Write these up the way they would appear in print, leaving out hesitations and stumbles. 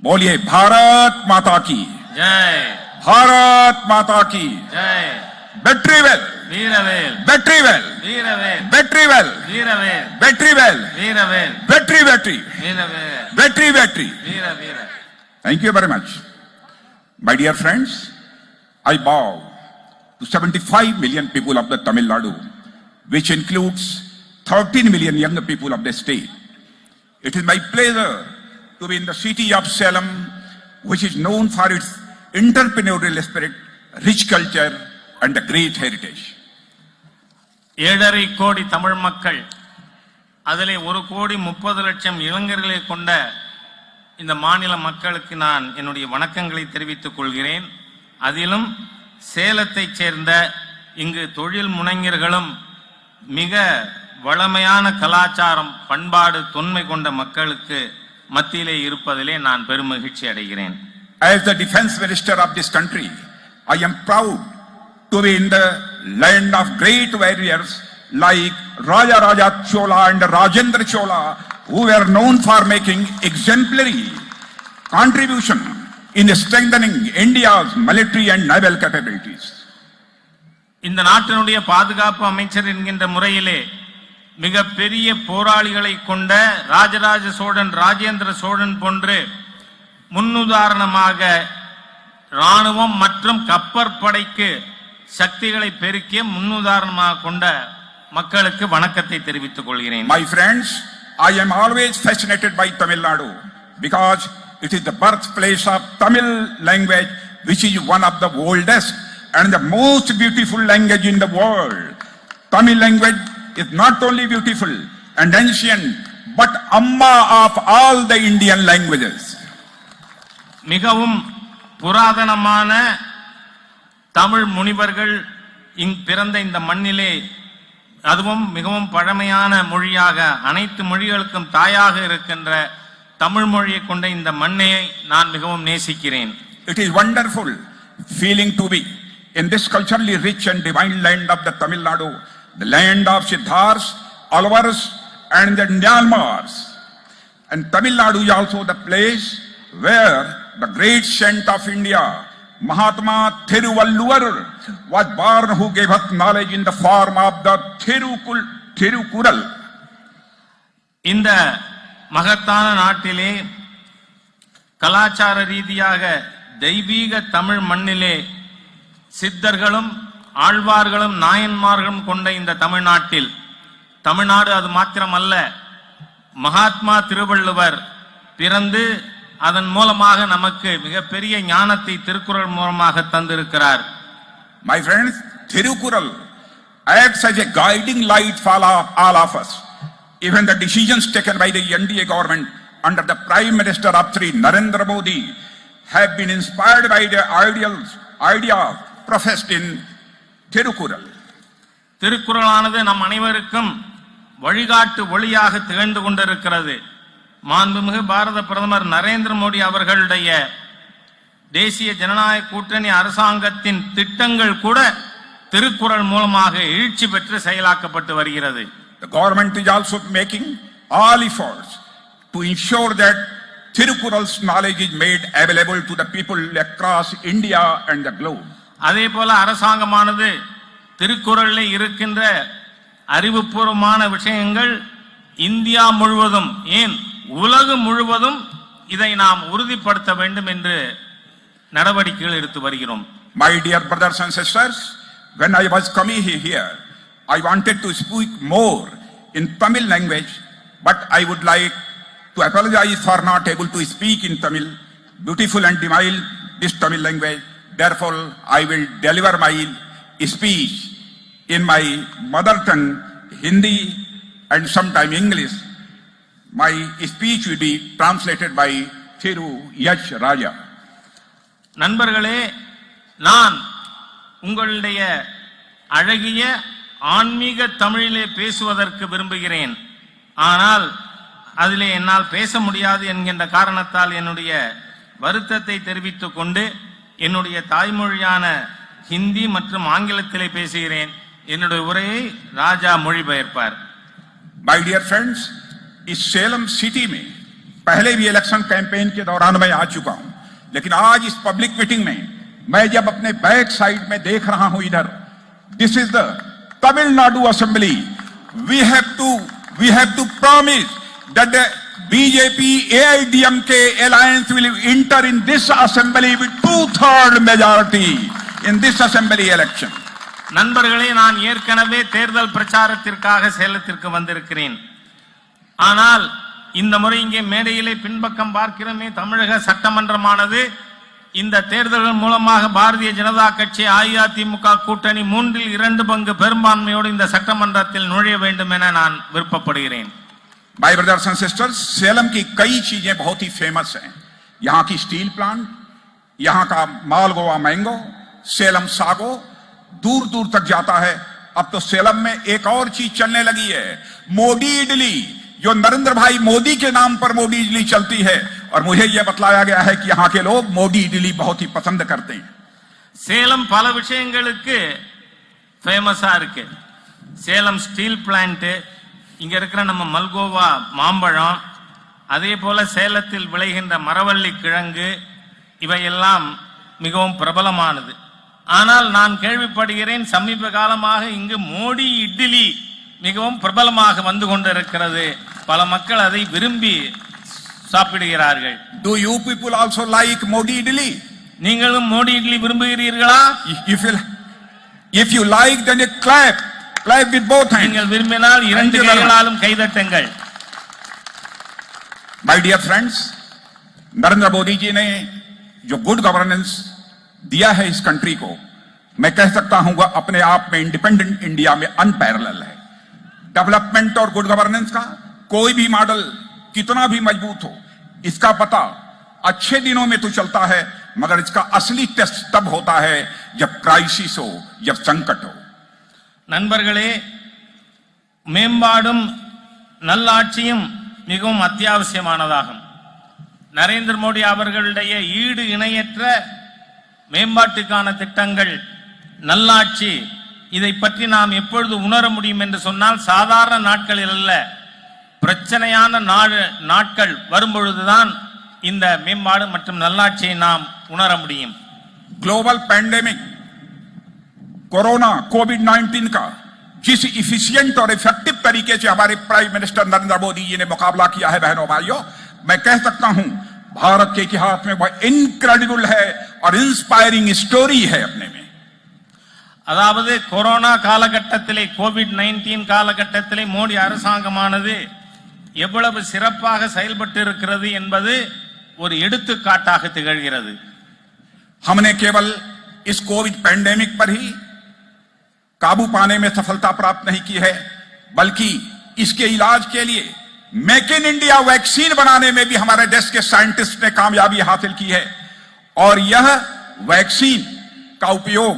बोलिए भारत माता की जय, भारत माता की जय, बैटरीवेल वीरवेल, बैटरीवेल वीरवेल, बैटरीवेल वीरवेल, बैटरीवेल वीरवेल, बैटरी बैटरी वीरवेल, बैटरी बैटरी वीर वीर. Thank you very much. My dear friends, I bow to 75 million people of the Tamil Nadu, which includes 13 million young people of the state. It is my pleasure to be in the city of Salem, which is known for its entrepreneurial spirit, rich culture, and a great heritage. 7.5 கோடி தமிழ் மக்கள், அதிலே 1,30,00,000 இளைஞர்களை கொண்ட இந்த மாநில மக்களுக்கு நான் என்னுடைய வணக்கங்களை தெரிவித்துக் கொள்கிறேன். அதிலும் சேலத்தைச் சேர்ந்த இங்கு தொழில் முனைஞர்களும் மிக வளமையான கலாச்சாரம், பண்பாடு, தொன்மை கொண்ட மக்களுக்கு மத்தியிலே இருப்பதிலே நான் பெருமகிழ்ச்சி அடைகிறேன். As the defense minister of this country, I am proud to be in the land of great warriors like Raja Raja Chola and Rajendra Chola, who were known for making exemplary contribution in strengthening India's military and naval capabilities. இந்த நாட்டினுடைய பாதுகாப்பு அமைச்சர் என்கின்ற முறையிலே மிக பெரிய போராளிகளை கொண்ட ராஜராஜ சோழன், ராஜேந்திர சோழன் போன்று முன்னுதாரணமாக இராணுவம் மற்றும் கப்பற்படைக்கு சக்திகளை பெருக்கிய முன்னுதாரணமாக கொண்ட மக்களுக்கு வணக்கத்தை தெரிவித்துக் கொள்கிறேன். My friends, I am always fascinated by Tamil Nadu because it is the birthplace of Tamil language, which is one of the oldest and the most beautiful language in the world. Tamil language is not only beautiful and ancient, but amma of all the Indian languages. மிகவும் புராதனமான தமிழ் முனிவர்கள் பிறந்த இந்த மண்ணிலே, அதுவும் மிகவும் பழமையான மொழியாக, அனைத்து மொழிகளுக்கும் தாயாக இருக்கின்ற தமிழ் மொழியை கொண்ட இந்த மண்ணை நான் மிகவும் நேசிக்கிறேன். It is wonderful feeling to be in this culturally rich and divine land of the Tamil Nadu, the land of Siddhars, Alvars, and the Nyalmars. And Tamil Nadu is also the place where the great saint of India, Mahatma Thiruvalluvar, was born, who gave us knowledge in the form of the Thirukural. இந்த மகத்தான நாட்டிலே கலாச்சார ரீதியாக தெய்வீக தமிழ் மண்ணிலே சித்தர்களும் ஆழ்வார்களும் நாயன்மார்களும் கொண்ட இந்த தமிழ்நாட்டில், தமிழ்நாடு அது மாத்திரமல்ல, மகாத்மா திருவள்ளுவர் பிறந்து அதன் மூலமாக நமக்கு மிகப்பெரிய ஞானத்தை திருக்குறள் மூலமாக தந்திருக்கிறார். My friends, Thirukural acts as a guiding light for all of us. Even the decisions taken by the NDA government under the Prime Minister of Sri Narendra Modi have been inspired by the ideas professed in Thirukural. திருக்குறளானது நம் அனைவருக்கும் வழிகாட்டு ஒளியாக திகழ்ந்து கொண்டிருக்கிறது. மாண்புமிகு பாரத பிரதமர் நரேந்திர மோடி அவர்களுடைய தேசிய ஜனநாயக கூட்டணி அரசாங்கத்தின் திட்டங்கள் கூட திருக்குறள் மூலமாக எழுச்சி பெற்று செயலாக்கப்பட்டு வருகிறது. The government is also making all efforts to ensure that Thirukural's knowledge is made available to the people across India and the globe. அதே போல அரசாங்கமானது திருக்குறளில் இருக்கின்ற அறிவுபூர்வமான விஷயங்கள் இந்தியா முழுவதும், ஏன் உலகம் முழுவதும் இதை நாம் உறுதிப்படுத்த வேண்டும் என்று நடவடிக்கைகள் எடுத்து வருகிறோம். My dear brothers and sisters, when I was coming here, I wanted to speak more in Tamil language, but I would like to apologize for not able to speak in Tamil. Beautiful and divine this Tamil language. Therefore, I will deliver my speech in my mother tongue, Hindi, and sometime English. My speech will be translated by Thiru Yash Raja. நண்பர்களே, நான் உங்களுடைய அழகிய ஆன்மீக தமிழிலே பேசுவதற்கு விரும்புகிறேன். ஆனால் அதிலே என்னால் பேச முடியாது என்கின்ற காரணத்தால் என்னுடைய வருத்தத்தை தெரிவித்துக் கொண்டு என்னுடைய தாய்மொழியான ஹிந்தி மற்றும் ஆங்கிலத்திலே பேசுகிறேன். என்னுடைய உரையை ராஜா மொழிபெயர்ப்பார். My dear friends, इस Salem city में पहले भी इलेक्शन कैंपेन के दौरान मैं आ चुका हूं, लेकिन आज इस पब्लिक मीटिंग में मैं जब अपने बैक साइड में देख रहा हूं इधर, this is the Tamil Nadu assembly. We have to promise that the BJP AIDMK alliance will enter in this assembly with 2/3 majority in this assembly election. நண்பர்களே, நான் ஏற்கனவே தேர்தல் பிரச்சாரத்திற்காக சேலத்திற்கு வந்திருக்கிறேன். ஆனால் இந்த முறை இங்கே மேடையிலே பின்பக்கம் பார்க்கிறோமே, தமிழக சட்டமன்றமானது இந்த தேர்தல்கள் மூலமாக பாரதிய ஜனதா கட்சி அஇஅதிமுக கூட்டணி 2/3 பங்கு பெரும்பான்மையோடு இந்த சட்டமன்றத்தில் நுழைய வேண்டும் என நான் விருப்பப்படுகிறேன். My brothers and sisters, Salem की कई चीजें बहुत ही फेमस हैं. यहाँ की स्टील प्लांट, यहाँ का मालगोवा मैंगो, सेलम सागो दूर दूर तक जाता है. अब तो सेलम में एक और चीज चलने लगी है, मोदी इडली, जो नरेंद्र भाई मोदी के नाम पर मोदी इडली चलती है. और मुझे यह बतलाया गया है कि यहाँ के लोग मोदी इडली बहुत ही पसंद करते हैं. சேலம் பல விஷயங்களுக்கு ஃபேமஸா இருக்கு. சேலம் ஸ்டீல் பிளான்ட், இங்க இருக்கிற நம்ம மல்கோவா மாம்பழம், அதே போல சேலத்தில் விளைகின்ற மரவள்ளி கிழங்கு, இவையெல்லாம் மிகவும் பிரபலமானது. ஆனால் நான் கேள்விப்படுகிறேன், சமீப காலமாக இங்கு மோடி இட்லி மிகவும் பிரபலமாக வந்து கொண்டிருக்கிறது. பல மக்கள் அதை விரும்பி சாப்பிடுகிறார்கள். Do you people also like Modi idli? நீங்களும் மோடி இட்லி விரும்புகிறீர்களா? If you like, then you clap with both hands. நீங்கள் விரும்பினால் இரண்டு கைகளாலும் கைதட்டுங்கள். My dear friends, Narendra Modi ji ने जो गुड गवर्नेंस दिया है इस कंट्री को, मैं कह सकता हूं वह अपने आप में इंडिपेंडेंट इंडिया में अनपैरेलल है. डेवलपमेंट और गुड गवर्नेंस का कोई भी मॉडल कितना भी मजबूत हो, इसका पता अच्छे दिनों में तो चलता है, मगर इसका असली टेस्ट तब होता है जब क्राइसिस हो, जब संकट हो. நண்பர்களே, மேம்பாடும் நல்லாட்சியும் மிகவும் அத்தியாவசியமானதாகும். நரேந்திர மோடி அவர்களுடைய ஈடு இணையற்ற மேம்பாட்டுக்கான திட்டங்கள், நல்லாட்சி, இதை பற்றி நாம் எப்பொழுது உணர முடியும் என்று சொன்னால், சாதாரண நாட்களில் அல்ல, பிரச்சனையான நாட்கள் வரும்பொழுதுதான் இந்த மேம்பாடு மற்றும் நல்லாட்சியை நாம் உணர முடியும். ग्लोबल पैंडेमिक कोरोना कोविड-19 का जिस इफिशिएंट और इफेक्टिव तरीके से हमारे प्राइम मिनिस्टर नरेंद्र मोदी जी ने मुकाबला किया है, बहनों भाइयों, मैं कह सकता हूं भारत के इतिहास में वह इनक्रेडिबल है और इंस्पायरिंग स्टोरी है अपने में. அதாவது கொரோனா காலகட்டத்திலே, கோவிட்-19 காலகட்டத்திலே மோடி அரசாங்கமானது எவ்வளவு சிறப்பாக செயல்பட்டு இருக்கிறது என்பது ஒரு எடுத்துக்காட்டாக திகழ்கிறது. हमने केवल इस कोविड पैंडेमिक पर ही काबू पाने में सफलता प्राप्त नहीं की है, बल्कि इसके इलाज के लिए मेक इन इंडिया वैक्सीन बनाने में भी हमारे देश के साइंटिस्ट ने कामयाबी हासिल की है. और यह वैक्सीन का उपयोग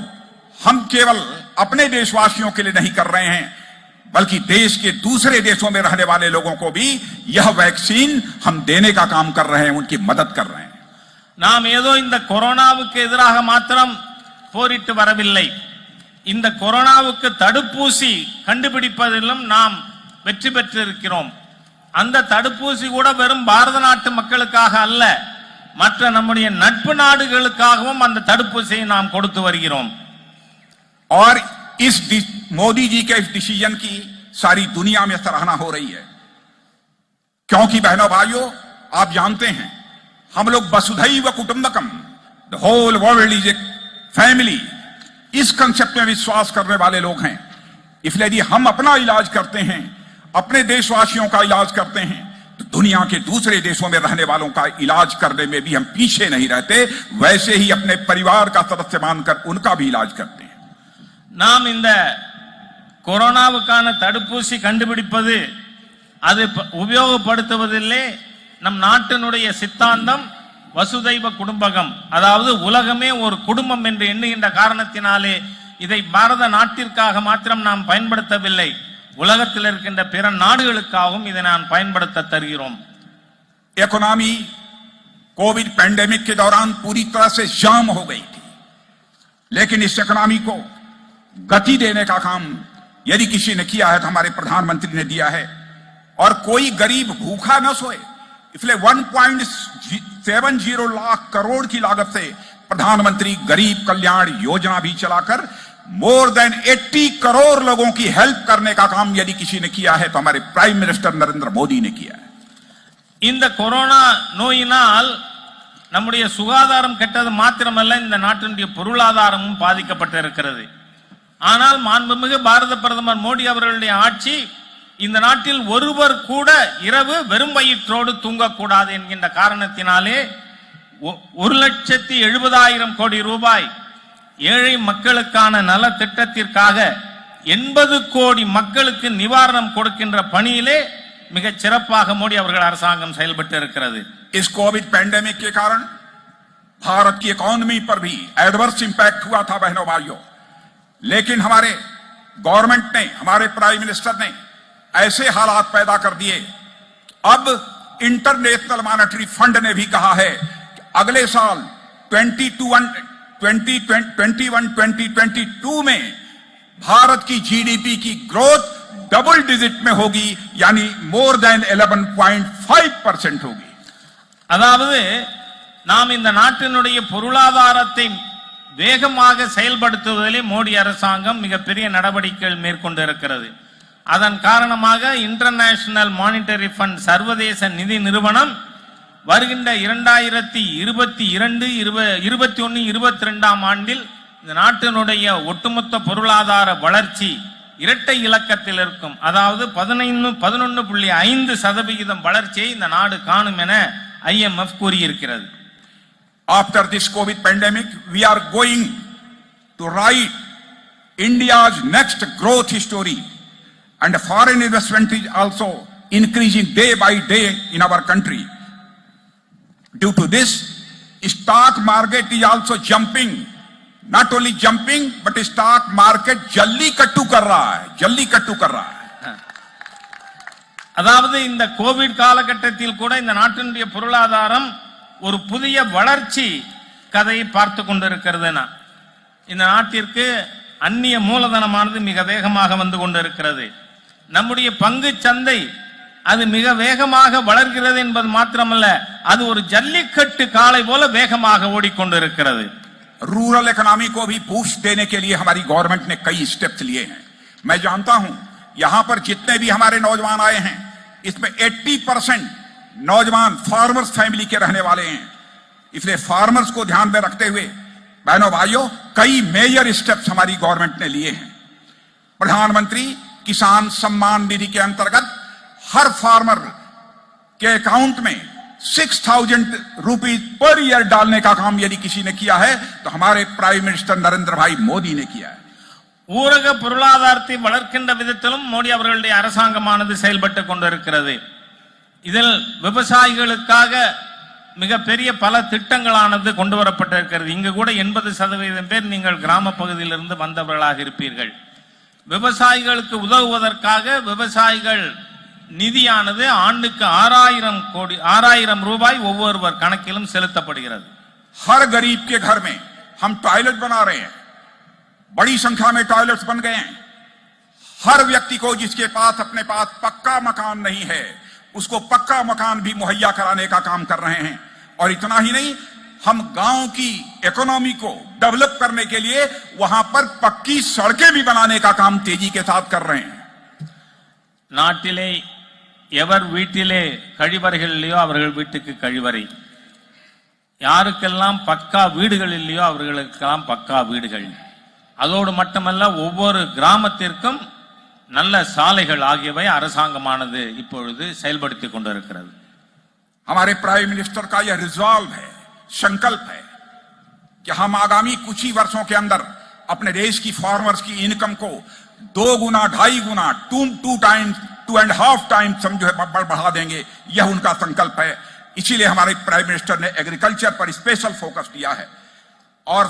हम केवल अपने देशवासियों के लिए नहीं कर रहे हैं, बल्कि देश के दूसरे देशों में रहने वाले लोगों को भी यह वैक्सीन हम देने का काम कर रहे हैं, उनकी मदद कर रहे हैं. நாம் ஏதோ இந்த கொரோனாவுக்கு எதிராக மாத்திரம் போரிட்டு வரவில்லை. இந்த கொரோனாவுக்கு தடுப்பூசி கண்டுபிடிப்பதிலும் நாம் வெற்றி பெற்றிருக்கிறோம். அந்த தடுப்பூசி கூட வெறும் பாரத நாட்டு மக்களுக்காக அல்ல, மற்ற நம்முடைய நட்பு நாடுகளுக்காகவும் அந்த தடுப்பூசியை நாம் கொடுத்து வருகிறோம். और इस मोदी जी के इस डिसीजन की सारी दुनिया में सराहना हो रही है, क्योंकि बहनों भाइयों, आप जानते हैं हम लोग वसुधैव कुटुंबकम, the whole world is a family, इस कंसेप्ट में विश्वास करने वाले लोग हैं. इसलिए यदि हम अपना इलाज करते हैं, अपने देशवासियों का इलाज करते हैं, तो दुनिया के दूसरे देशों में रहने वालों का इलाज करने में भी हम पीछे नहीं रहते. वैसे ही अपने परिवार का सदस्य मानकर उनका भी इलाज करते हैं. நாம் இந்த கொரோனாவுக்கான தடுப்பூசி கண்டுபிடிப்பது, அது உபயோகப்படுத்துவதில்லை. நம் நாட்டினுடைய சித்தாந்தம் வசுதைவ குடும்பகம், அதாவது உலகமே ஒரு குடும்பம் என்று எண்ணுகின்ற காரணத்தினாலே இதை பாரத நாட்டிற்காக மாத்திரம் நாம் பயன்படுத்தவில்லை, உலகத்தில் இருக்கின்ற பிற நாடுகளுக்காகவும் இதை நான் பயன்படுத்த தருகிறோம். इकोनॉमी कोविड पैंडेमिक के दौरान पूरी तरह से जाम हो गई थी, लेकिन इस इकोनॉमी को गति देने का काम यदि किसी ने किया है तो हमारे प्रधानमंत्री ने दिया है. और कोई गरीब भूखा न सोए, इसलिए 1.70 लाख करोड़ की लागत से प्रधानमंत्री गरीब कल्याण योजना भी चलाकर मोर देन 80 करोड़ लोगों की हेल्प करने का काम यदि किसी ने किया है तो हमारे प्राइम मिनिस्टर नरेंद्र मोदी ने किया है. இந்த கொரோனா நோயினால் நம்முடைய சுகாதாரம் கெட்டது மாத்திரமல்ல, இந்த நாட்டினுடைய பொருளாதாரமும் பாதிக்கப்பட்டிருக்கிறது. ஆனால் மாண்புமிகு பாரத பிரதமர் மோடி அவர்களுடைய ஆட்சி இந்த நாட்டில் ஒருவர் கூட இரவு வெறும் வயிற்றோடு தூங்கக்கூடாது என்கின்ற காரணத்தினாலே 1,70,000 கோடி ரூபாய் ஏழை மக்களுக்கான நல திட்டத்திற்காக 80 கோடி மக்களுக்கு நிவாரணம் கொடுக்கின்ற பணியிலே மிகச் சிறப்பாக மோடி அவர்கள் அரசாங்கம் செயல்பட்டு இருக்கிறது. इस कोविड पैंडेमिक के कारण भारत की इकोनॉमी पर भी एडवर्स इंपैक्ट हुआ था बहनों भाइयों, लेकिन हमारे गवर्नमेंट ने, हमारे प्राइम मिनिस्टर ने ऐसे हालात पैदा कर दिए. अब इंटरनेशनल मॉनेटरी फंड ने भी कहा है कि अगले साल 2021-2022 में भारत की जीडीपी की ग्रोथ डबल डिजिट में होगी, यानी मोर देन 11.5% होगी. அதாவது நாம் இந்த நாட்டினுடைய பொருளாதாரத்தை வேகமாக செயல்படுத்துவதிலே மோடி அரசாங்கம் மிகப்பெரிய நடவடிக்கைகள் மேற்கொண்டு இருக்கிறது. அதன் காரணமாக இன்டர்நேஷனல் மானிட்டரி ஃபண்ட் சர்வதேச நிதி நிறுவனம் வருகின்ற 2022-21-22 ஆண்டில் இந்த நாட்டினுடைய ஒட்டுமொத்த பொருளாதார வளர்ச்சி இரட்டை இலக்கத்தில் இருக்கும். அதாவது 11.5% வளர்ச்சியை இந்த நாடு காணும் என IMF கூறியிருக்கிறது. After this COVID pandemic, we are going to write India's next growth story, and foreign investment is also increasing day by day in our country. Due to this, stock market is also jumping. Not only jumping, but stock market jallikattu कर रहा है. அதாவது இந்த Covid காலகட்டத்தில் கூட இந்த நாட்டினுடைய பொருளாதாரம் ஒரு புதிய வளர்ச்சி கதையை பார்த்து கொண்டிருக்கிறதுனா, இந்த நாட்டிற்கு அந்நிய மூலதனமானது மிக வேகமாக வந்து கொண்டிருக்கிறது. நம்முடைய பங்கு சந்தை அது மிக வேகமாக வளர்கிறது என்பது மாத்திரமல்ல, அது ஒரு ஜல்லிக்கட்டு காளை போல வேகமாக ஓடிக்கொண்டிருக்கிறது. रूरल इकोनॉमी को भी बूस्ट देने के लिए हमारी गवर्नमेंट ने कई स्टेप्स लिए हैं. मैं जानता हूं यहां पर जितने भी हमारे नौजवान आए हैं, इसमें 80% नौजवान फार्मर्स फैमिली के रहने वाले हैं. इसलिए फार्मर्स को ध्यान में रखते हुए बहनों भाइयों कई मेजर स्टेप्स हमारी गवर्नमेंट ने लिए हैं. प्रधानमंत्री किसान सम्मान निधि के अंतर्गत हर फार्मर के अकाउंट में 6,000 रुपीज पर ईयर डालने का काम यदि किसी ने किया है तो हमारे प्राइम मिनिस्टर नरेंद्र भाई मोदी ने किया है. ஊரக பொருளாதாரத்தை வளர்க்கின்ற விதத்திலும் மோடி அவர்களுடைய அரசாங்கமானது செயல்பட்டு கொண்டிருக்கிறது. இதில் விவசாயிகளுக்காக மிகப்பெரிய பல திட்டங்களானது கொண்டு வரப்பட்டிருக்கிறது. இங்கு கூட 80% பேர் நீங்கள் கிராம பகுதியிலிருந்து வந்தவர்களாக இருப்பீர்கள். விவசாயிகளுக்கு உதவுவதற்காக விவசாயிகள் நிதியானது ஆண்டுக்கு 6,000 ரூபாய் ஒவ்வொருவர் கணக்கிலும் செலுத்தப்படுகிறது. हर गरीब के घर में हम टॉयलेट बना रहे हैं. बड़ी संख्या में टॉयलेट्स बन गए हैं. हर व्यक्ति को जिसके पास अपने पास पक्का मकान नहीं है उसको पक्का मकान भी मुहैया कराने का काम कर रहे हैं. और इतना ही नहीं, हम गांव की इकोनॉमी को डेवलप करने के लिए वहां पर पक्की सड़कें भी बनाने का काम तेजी के साथ कर रहे हैं. நாட்டிலே எவர் வீட்டிலே கழிவறைகள் இல்லையோ அவர்கள் வீட்டுக்கு கழிவறை, யாருக்கெல்லாம் பக்கா வீடுகள் இல்லையோ அவர்களுக்கெல்லாம் பக்கா வீடுகள், அதோடு மட்டுமல்ல ஒவ்வொரு கிராமத்திற்கும் நல்ல சாலைகள் ஆகியவை அரசாங்கமானது இப்பொழுது செயல்படுத்தி கொண்டிருக்கிறது. हमारे प्राइम मिनिस्टर का यह रिजॉल्व है, संकल्प है कि हम आगामी कुछ ही वर्षों के अंदर अपने देश की फार्मर्स की इनकम को 2 गुना 2.5 गुना 2.5 टाइम्स समझो बढ़ा देंगे. यह उनका संकल्प है. इसीलिए हमारे प्राइम मिनिस्टर ने एग्रीकल्चर पर स्पेशल फोकस दिया है और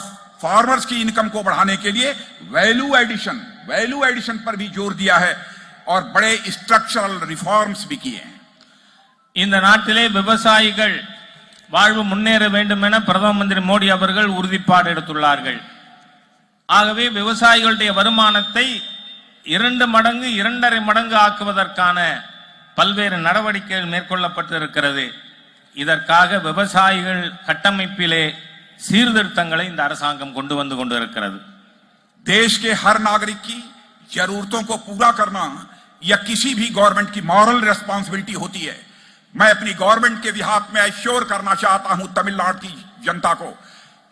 फार्मर्स की इनकम को बढ़ाने के लिए वैल्यू एडिशन पर भी जोर दिया है और बड़े स्ट्रक्चरल रिफॉर्म्स भी किए हैं. இந்த நாட்டிலே விவசாயிகள் வாழ்வு முன்னேற வேண்டும் என பிரதம மந்திரி மோடி அவர்கள் உறுதிப்பாடு எடுத்துள்ளார்கள். ஆகவே விவசாயிகளுடைய வருமானத்தை 2 மடங்கு 2.5 மடங்கு ஆக்குவதற்கான பல்வேறு நடவடிக்கைகள் மேற்கொள்ளப்பட்டிருக்கிறது. இதற்காக விவசாயிகள் கட்டமைப்பிலே சீர்திருத்தங்களை இந்த அரசாங்கம் கொண்டு வந்து கொண்டிருக்கிறது. देश के हर नागरिक की जरूरतों को पूरा करना यह किसी भी गवर्नमेंट की मॉरल रिस्पांसिबिलिटी होती है। मैं अपनी गवर्नमेंट के बिहाफ में एश्योर करना चाहता हूं तमिलनाडु की जनता को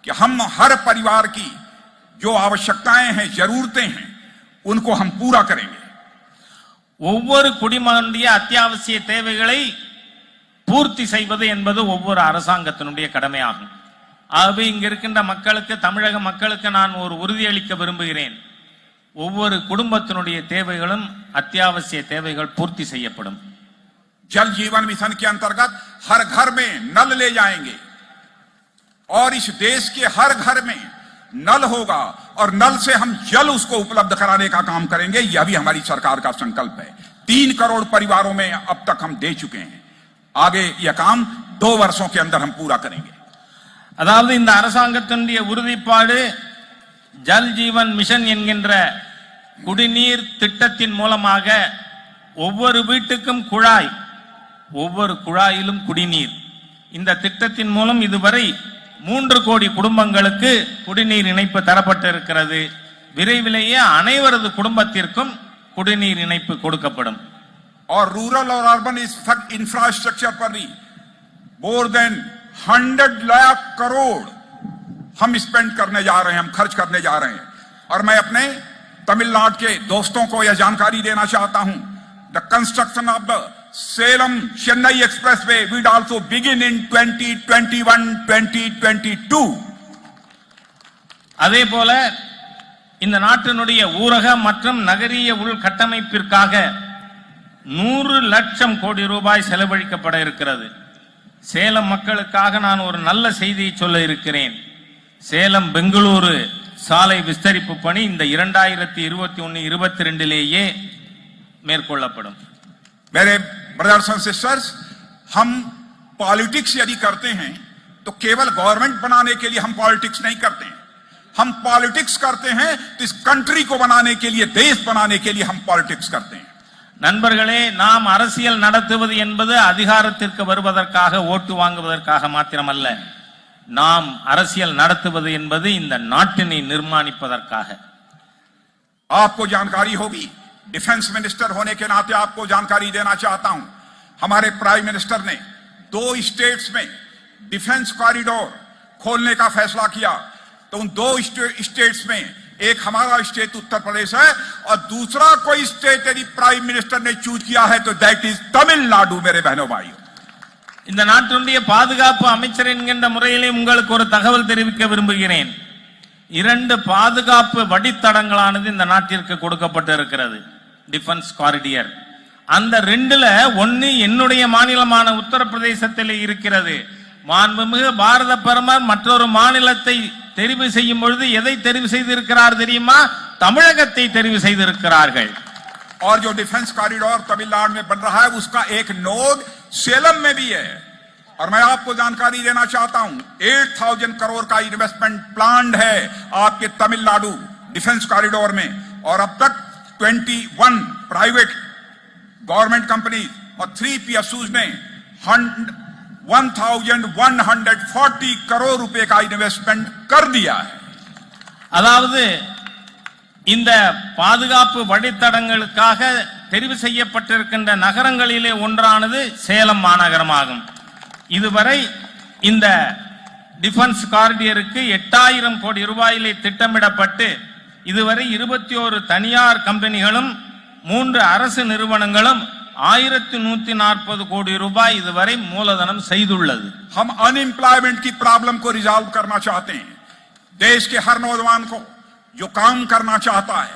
कि हम हर परिवार की जो आवश्यकताएं हैं, जरूरतें हैं, उनको हम पूरा करेंगे। ஒவ்வொரு குடிமகனுடைய அத்தியாவசிய தேவைகளை பூர்த்தி செய்வது என்பது ஒவ்வொரு அரசாங்கத்தினுடைய கடமையாகும். ஆகவே இங்க இருக்கின்ற மக்களுக்கு, தமிழக மக்களுக்கு நான் ஒரு உறுதியளிக்க விரும்புகிறேன். ஒவ்வொரு குடும்பத்தினுடைய தேவைகளும் அத்தியாவசிய தேவைகள் பூர்த்தி செய்யப்படும். जल जीवन मिशन के अंतर्गत हर घर में नल ले जाएंगे और इस देश के हर घर में नल होगा और नल से हम जल उसको उपलब्ध कराने का काम करेंगे। यह भी हमारी सरकार का संकल्प है। 3 करोड़ परिवारों में अब तक हम दे चुके हैं। आगे यह काम 2 वर्षों के अंदर हम पूरा करेंगे। அதாவது இந்த அரசாங்கத்தினுடைய உறுதிப்பாடு ஜல் ஜீவன் மிஷன் என்கின்ற குடிநீர் திட்டத்தின் மூலமாக ஒவ்வொரு வீட்டுக்கும் குழாய், ஒவ்வொரு குழாயிலும் குடிநீர். இந்த திட்டத்தின் மூலம் இதுவரை 3 கோடி குடும்பங்களுக்கு குடிநீர் இணைப்பு தரப்பட்டு இருக்கிறது. விரைவிலேயே அனைவரது குடும்பத்திற்கும் குடிநீர் இணைப்பு கொடுக்கப்படும். और रूरल और अर्बन इंफ्रास्ट्रक्चर पर भी मोर देन 100 लाख करोड़ हम स्पेंड करने जा रहे हैं, हम खर्च करने जा रहे हैं। और मैं अपने तमिलनाडु के दोस्तों को यह जानकारी देना चाहता हूं, the construction of the Salem Chennai expressway will also begin in 2021-2022. அதே போல இந்த நாட்டினுடைய ஊரக மற்றும் நகரிய உள்கட்டமைப்பிற்காக 100 லட்சம் கோடி ரூபாய் செலவழிக்கப்பட இருக்கிறது. சேலம் மக்களுக்காக நான் ஒரு நல்ல செய்தியை சொல்ல இருக்கிறேன். சேலம் பெங்களூரு சாலை விஸ்தரிப்பு பணி இந்த 2021-22 மேற்கொள்ளப்படும். मेरे ब्रदर्स एंड सिस्टर्स, हम पॉलिटिक्स यदि करते हैं तो केवल गवर्नमेंट बनाने के लिए हम पॉलिटिक्स नहीं करते हैं। हम पॉलिटिक्स करते हैं तो इस कंट्री को बनाने के लिए, देश बनाने के लिए हम पॉलिटिक्स करते हैं। நண்பர்களே, நாம் அரசியல் நடத்துவது என்பது அதிகாரத்திற்கு வருவதற்காக, ஓட்டு வாங்குவதற்காக மாத்திரமல்ல. நாம் அரசியல் நடத்துவது என்பது இந்த நாட்டினை நிர்மாணிப்பதற்காக. आपको जानकारी होगी, डिफेंस मिनिस्टर होने के नाते आपको जानकारी देना चाहता हूं, हमारे प्राइम मिनिस्टर ने 2 स्टेट्स में डिफेंस कॉरिडोर खोलने का फैसला किया। तो उन 2 स्टेट्स में एक हमारा स्टेट उत्तर प्रदेश है और दूसरा कोई स्टेट यदि प्राइम मिनिस्टर ने चूज किया है तो दैट इज तमिलनाडु। मेरे बहनों भाइयों, இந்த நாட்டினுடைய பாதுகாப்பு அமைச்சர் என்கின்ற முறையிலே உங்களுக்கு ஒரு தகவல் தெரிவிக்க விரும்புகிறேன். 2 பாதுகாப்பு வழித்தடங்களானது இந்த நாட்டிற்கு கொடுக்கப்பட்டு இருக்கிறது, டிஃபென்ஸ் காரிடியர். அந்த 2ல ஒன்னு என்னுடைய மாநிலமான உத்தரப்பிரதேசத்தில் இருக்கிறது. மாண்புமிகு பாரத பிரதமர் மற்றொரு மாநிலத்தை தெரிவு செய்யும் பொழுது எதை தெரிவு செய்திருக்கிறார் தெரியுமா? தமிழகத்தை தெரிவு செய்திருக்கிறார்கள். और जो डिफेंस कॉरिडोर तमिलनाडु में बन रहा है उसका एक नोड सेलम में भी है। और मैं आपको जानकारी देना चाहता हूं, 8000 करोड़ का इन्वेस्टमेंट प्लान्ड है आपके तमिलनाडु डिफेंस कॉरिडोर में। और अब तक 21 प्राइवेट गवर्नमेंट कंपनी और 3 PSUs ने 1140 करोड़ रुपए का इन्वेस्टमेंट कर दिया है। அதாவது இந்த பாதுகாப்பு வழித்தடங்களுக்காக தெரிவு செய்யப்பட்டிருக்கின்ற நகரங்களிலே ஒன்றானது சேலம் மாநகரமாகும். இதுவரை இந்த டிஃபென்ஸ் காரிடியருக்கு 8000 கோடி ரூபாயிலே திட்டமிடப்பட்டு இதுவரை 21 தனியார் கம்பெனிகளும் 3 அரசு நிறுவனங்களும் 1140 கோடி ரூபாய் இதுவரை மூலதனம் செய்துள்ளது. हम अनएम्प्लॉयमेंट की प्रॉब्लम को रिजॉल्व करना चाहते हैं। देश के हर नौजवान को जो काम करना चाहता है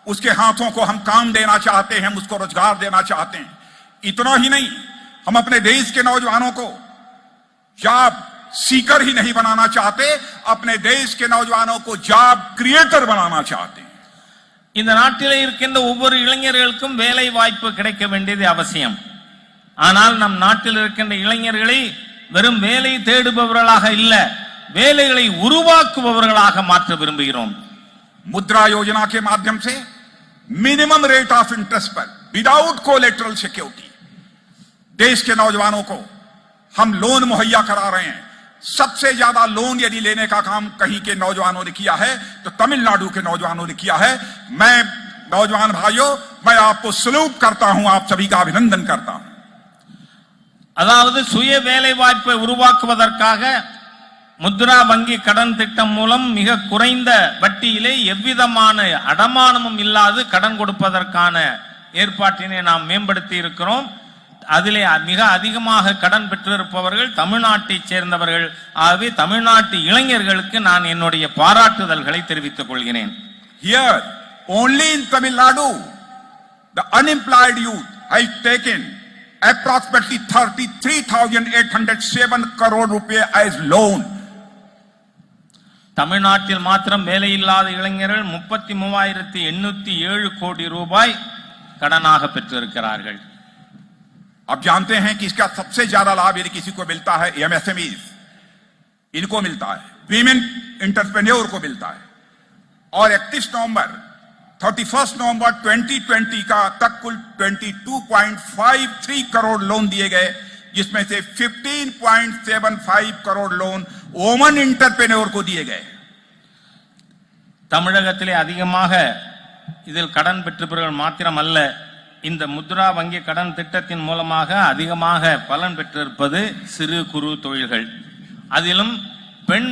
उसके हाथों को हम काम देना चाहते हैं, हम उसको रोजगार देना चाहते हैं। इतना ही नहीं, हम अपने देश के नौजवानों को जॉब सीकर ही नहीं बनाना चाहते, अपने देश के नौजवानों को जॉब क्रिएटर बनाना चाहते हैं। இந்த நாட்டிலே இருக்கின்ற ஒவ்வொரு இளைஞர்களுக்கும் வேலை வாய்ப்பு கிடைக்க வேண்டியது அவசியம். ஆனால் நம் நாட்டில் இருக்கின்ற இளைஞர்களை வெறும் வேலை தேடுபவர்களாக இல்ல, வேலைகளை உருவாக்குபவர்களாக மாற்ற விரும்புகிறோம். मुद्रा योजना के माध्यम से मिनिमम रेट ऑफ इंटरेस्ट पर विदाउट कोलेटरल सिक्योरिटी देश के नौजवानों को हम लोन मुहैया करा रहे हैं। सबसे ज्यादा लोन यदि लेने का काम कहीं के नौजवानों ने किया है तो तमिलनाडु के नौजवानों ने किया है। मैं नौजवान भाइयों, मैं आपको सलूट करता हूं, आप सभी का अभिनंदन करता हूं। அதாவது சுய வேலை வாய்ப்பை உருவாக்குவதற்காக முத்ரா வங்கி கடன் திட்டம் மூலம் மிக குறைந்த வட்டியிலே எவ்விதமான அடமானமும் இல்லாது கடன் கொடுப்பதற்கான ஏற்பாட்டினை நாம் மேம்படுத்தி இருக்கிறோம். அதிலே மிக அதிகமாக கடன் பெற்றிருப்பவர்கள் தமிழ்நாட்டைச் சேர்ந்தவர்கள். ஆகவே தமிழ்நாட்டு இளைஞர்களுக்கு நான் என்னுடைய பாராட்டுதல்களை தெரிவித்துக் கொள்கிறேன். Here, only in Tamil Nadu, the unemployed youth has taken approximately 33,807 crore rupees as loan. தமிழ்நாட்டில் மாத்திரம் வேலையில்லாத இளைஞர்கள் 33,807 கோடி ரூபாய் கடனாக பெற்றிருக்கிறார்கள். आप जानते हैं कि इसका सबसे ज्यादा लाभ यदि किसी को मिलता है एमएसएमईज, इनको मिलता है, वीमेन एंटरप्रेन्योर को मिलता है। और 31 नवंबर 2020 का तक कुल 22.53 करोड़ लोन दिए गए, जिसमें से 15.75 करोड़ लोन वोमन एंटरप्रेन्योर को दिए गए। தமிழகத்திலே அதிகமாக இதில் கடன் பெற்றவர்கள் மாத்திரமல்ல, இந்த முத்ரா வங்கி கடன் திட்டத்தின் மூலமாக அதிகமாக பலன் பெற்றிருப்பது சிறு குறு தொழில்கள். அதிலும் பெண்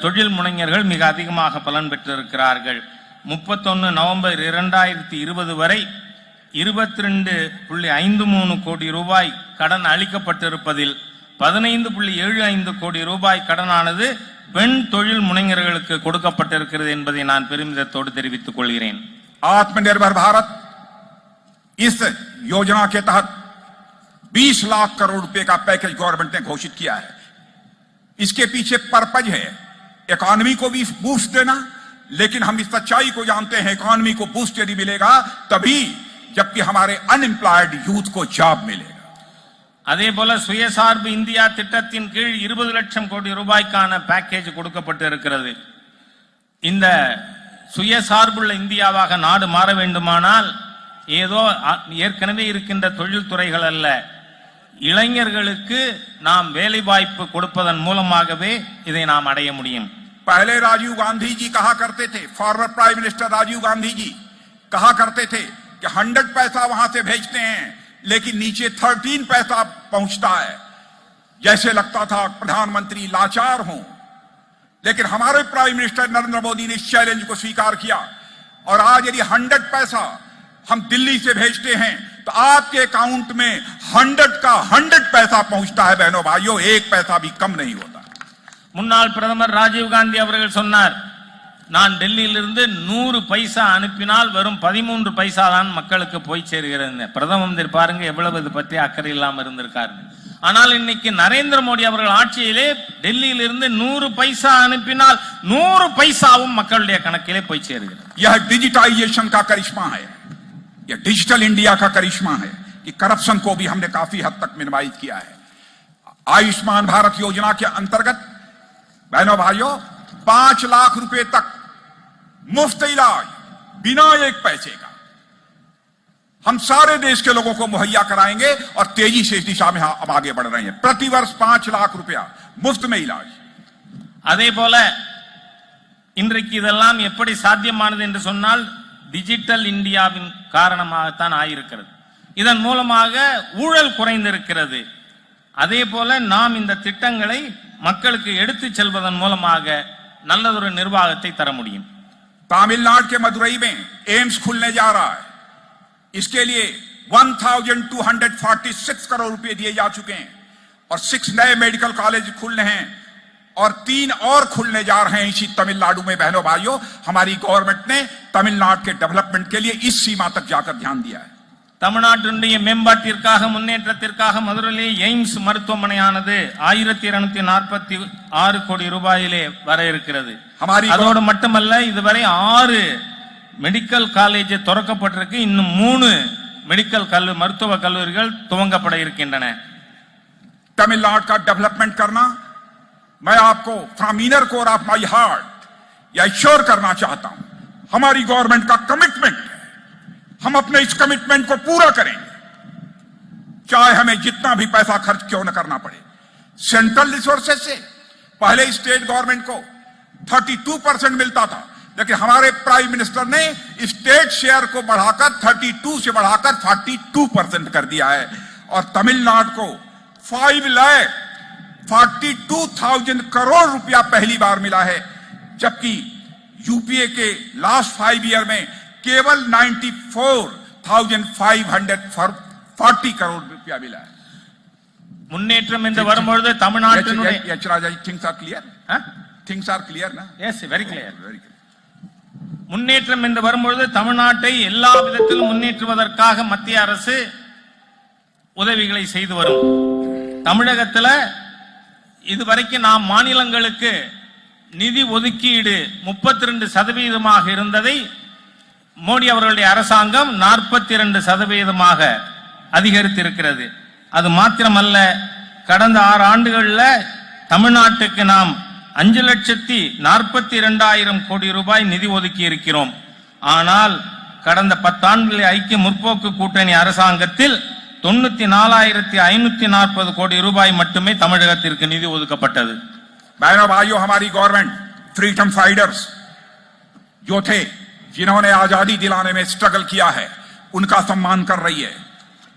தொழில் முனைஞர்கள் மிக அதிகமாக பலன் பெற்றிருக்கிறார்கள். 31 நவம்பர் 2020 வரை 22.53 கோடி ரூபாய் கடன் அளிக்கப்பட்டிருப்பதில் 15.75 கோடி ரூபாய் கடனானது பெண் தொழில் முனைஞர்களுக்கு கொடுக்கப்பட்டிருக்கிறது என்பதை நான் பெருமிதத்தோடு தெரிவித்துக் கொள்கிறேன். आत्मनिर्भर भारत इस योजना के तहत 20 लाख करोड़ रुपए का पैकेज गवर्नमेंट ने घोषित किया है। इसके पीछे पर्पज है इकोनॉमी को भी बूस्ट देना, लेकिन हम इस सच्चाई को जानते हैं, इकोनॉमी को बूस्ट यदि मिलेगा तभी जबकि हमारे अनएम्प्लॉयड यूथ को जॉब मिलेगा। அதே போல சுயசார்பு இந்தியா திட்டத்தின் கீழ் 20 லட்சம் கோடி ரூபாய்க்கான பேக்கேஜ் கொடுக்கப்பட்டு இருக்கிறது. இந்த சுயசார்புள்ள இந்தியாவாக நாடு மாற வேண்டுமானால் ஏதோ ஏற்கனவே இருக்கின்ற தொழில் துறைகள் அல்ல, இளைஞர்களுக்கு நாம் வேலை வாய்ப்பு கொடுப்பதன் மூலமாகவே இதை நாம் அடைய முடியும். पहले राजीव गांधी जी कहा करते थे, former prime minister Rajiv Gandhi ji कहा करते थे कि 100 पैसा वहां से भेजते हैं लेकिन नीचे 13 पैसा पहुंचता है। जैसे लगता था प्रधानमंत्री लाचार हों, लेकिन हमारे प्राइम मिनिस्टर नरेंद्र मोदी ने इस चैलेंज को स्वीकार किया और आज यदि 100 पैसा हम दिल्ली से भेजते हैं तो आपके अकाउंट में 100 का 100 पैसा पहुंचता है। बहनों भाइयों, एक पैसा भी कम नहीं होता। முன்னாள் பிரதமர் ராஜீவ் காந்தி அவர்கள் சொன்னார், நான் டெல்லியிலிருந்து 100 பைசா அனுப்பினால் வெறும் 13 பைசா தான் மக்களுக்கு போய் சேருகிறது. பிரதம மந்திரி பாருங்க எவ்வளவு இது பற்றி அக்கறை இல்லாம இருந்திருக்காரு. ஆனால் இன்னைக்கு நரேந்திர மோடி அவர்கள் ஆட்சியிலே டெல்லியிலிருந்து 100 பைசா அனுப்பினால் 100 பைசாவும் மக்களுடைய கணக்கிலே போய் சேருகிறது. यह डिजिटाइजेशन का करिश्मा है, यह डिजिटल इंडिया का करिश्मा है कि करप्शन को भी हमने काफी हद तक मिनिमाइज किया है। आयुष्मान भारत योजना के अंतर्गत बहनों भाइयों 5 लाख रुपए तक मुफ्त इलाज बिना एक पैसे का हम सारे देश के लोगों को मुहैया कराएंगे और तेजी से इस दिशा में हम आगे बढ़ रहे हैं। प्रतिवर्ष 5 लाख रुपया मुफ्त में इलाज। அதே போல இன்றைக்கு இதெல்லாம் எப்படி சாத்தியமானது என்று சொன்னால் டிஜிட்டல் இந்தியாவின் காரணமாகத்தான் ஆயிருக்கிறது. இதன் மூலமாக ஊழல் குறைந்திருக்கிறது. அதே போல நாம் இந்த திட்டங்களை மக்களுக்கு எடுத்து செல்வதன் மூலமாக நல்லதொரு நிர்வாகத்தை தர முடியும். तमिलनाडु के मदुरई में एम्स खुलने जा रहा है। इसके लिए 1246 करोड़ रुपए दिए जा चुके हैं और 6 नए मेडिकल कॉलेज खुलने हैं और 3 और खुलने जा रहे हैं इसी तमिलनाडु में। बहनों भाइयों, हमारी गवर्नमेंट ने तमिलनाडु के डेवलपमेंट के लिए इस सीमा तक जाकर ध्यान दिया है। தமிழ்நாட்டினுடைய மேம்பாட்டிற்காக முன்னேற்றத்திற்காக மதுரையிலே எய்ம்ஸ் மருத்துவமனையானது 1246 கோடி ரூபாயிலே வர இருக்கிறது. அதோடு மட்டுமல்ல, இதுவரை 6 மெடிக்கல் காலேஜ் திறக்கப்பட்டிருக்கு. இன்னும் 3 மெடிக்கல் மருத்துவ கல்லூரிகள் துவங்கப்பட இருக்கின்றன. तमिलनाडु का डेवलपमेंट करना मैं आपको from inner core of my heart या एश्योर करना चाहता हूं। हमारी गवर्नमेंट का कमिटमेंट है, हम अपने इस कमिटमेंट को पूरा करेंगे, चाहे हमें जितना भी पैसा खर्च क्यों न करना पड़े। सेंट्रल रिसोर्सेज से। पहले स्टेट गवर्नमेंट को 32% मिलता था, लेकिन हमारे प्राइम मिनिस्टर ने स्टेट शेयर को बढ़ाकर 32 से बढ़ाकर 42% कर दिया है। और तमिलनाडु को 5,42,000 करोड़ रुपया पहली बार मिला है, जबकि यूपीए के लास्ट 5 ईयर में केवल 94,540 करोड़ रुपया मिला है। முன்னேற்றம் என்று வரும்பொழுது தமிழ்நாட்டினுடைய things are clear, things are clear ना? Yes very clear. முன்னேற்றம் என்று வரும்பொழுது தமிழ்நாட்டை எல்லா விதத்திலும் முன்னேற்றுவதற்காக மத்திய அரசு உதவிகளை செய்து வரும். தமிழகத்தில் இதுவரைக்கும் நாம் மாநிலங்களுக்கு நிதி ஒதுக்கீடு 32% இருந்ததை மோடி அவர்களுடைய அரசாங்கம் 42% அதிகரித்திருக்கிறது. அது மாத்திரமல்ல, கடந்த 6 ஆண்டுகளில் தமிழ்நாட்டுக்கு நாம் 5,42,000 கோடி ரூபாய் நிதி ஒதுக்கி இருக்கிறோம். ஆனால் கடந்த 10 ஆண்டுகளில் ஐக்கிய முற்போக்கு கூட்டணி அரசாங்கத்தில் 94,540 கோடி ரூபாய் மட்டுமே தமிழகத்திற்கு நிதி ஒதுக்கப்பட்டது. बहनों भाइयों, हमारी गवर्नमेंट फ्रीडम फाइटर्स जो थे, जिन्होंने आजादी दिलाने में स्ट्रगल किया है, उनका सम्मान कर रही है।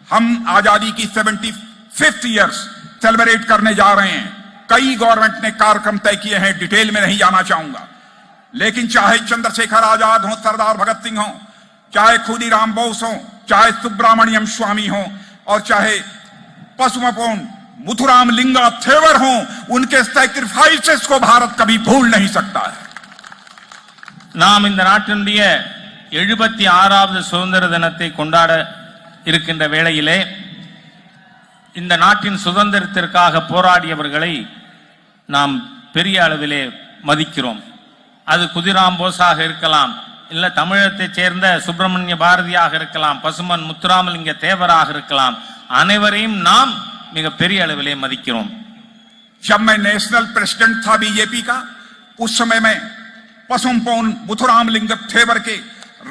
हम आजादी की 75th ईयर्स सेलिब्रेट करने जा रहे हैं। कई गवर्नमेंट ने कार्यक्रम तय किए हैं, डिटेल में नहीं जाना चाहूंगा, लेकिन चाहे चंद्रशेखर आजाद हो, सरदार भगत सिंह हो, चाहे खुदीराम बोस हो, चाहे सुब्रमण्यम स्वामी हो, और चाहे पसुमपोन मुथुराम लिंगा थेवर हो, उनके सैक्रिफाइसेस को भारत कभी भूल नहीं सकता है। நாம் இந்த நாட்டினுடைய 76வது சுதந்திர தினத்தை கொண்டாட இருக்கின்ற வேளையிலே இந்த நாட்டின் சுதந்திரத்திற்காக போராடியவர்களை நாம் பெரிய அளவிலே மதிக்கிறோம். அது குதிராம் போஸாக இருக்கலாம், இல்ல தமிழகத்தைச் சேர்ந்த சுப்பிரமணிய பாரதியாக இருக்கலாம், பசுமன் முத்துராமலிங்க தேவராக இருக்கலாம், அனைவரையும் நாம் மிக பெரிய அளவிலே மதிக்கிறோம். जब मैं नेशनल प्रेसिडेंट था बीजेपी का, उस समय में पसुमपोन मुथुराम लिंग थेवर के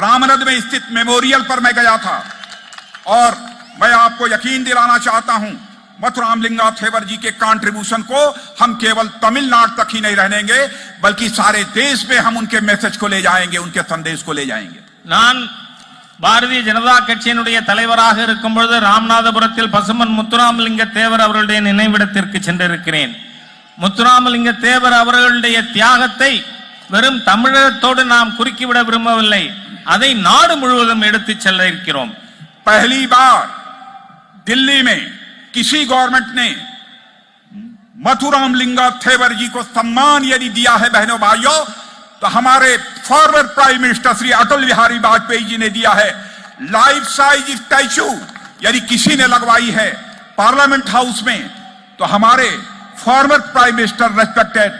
रामनद में स्थित मेमोरियल पर मैं गया था, और मैं आपको यकीन दिलाना चाहता हूं, मथुराम लिंगा थेवर जी के कंट्रीब्यूशन को हम केवल तमिलनाडु तक ही नहीं रहनेंगे, बल्कि सारे देश में हम उनके मैसेज को ले जाएंगे, उनके संदेश को ले जाएंगे। நான் பாரதிய ஜனதா கட்சியினுடைய தலைவராக இருக்கும் பொழுது ராமநாதபுரத்தில் பசுமன் முத்துராமலிங்க தேவர் அவர்களுடைய நினைவிடத்திற்கு சென்றிருக்கிறேன். முத்துராமலிங்க தேவர் அவர்களுடைய தியாகத்தை வெறும் தமிழகத்தோடு நாம் குறுக்கிவிட விரும்பவில்லை, அதை நாடு முழுவதும் எடுத்துச் செல்ல இருக்கிறோம். पहली बार दिल्ली में किसी गवर्नमेंट ने मथुराम लिंगा थेवर जी को सम्मान यदि दिया है बहनों भाइयों, तो हमारे forward prime minister Shri Atal Bihari Vajpayee ji ने दिया है। लाइफ साइज स्टैचू यदि किसी ने लगवाई है पार्लियामेंट हाउस में, तो हमारे forward prime minister respected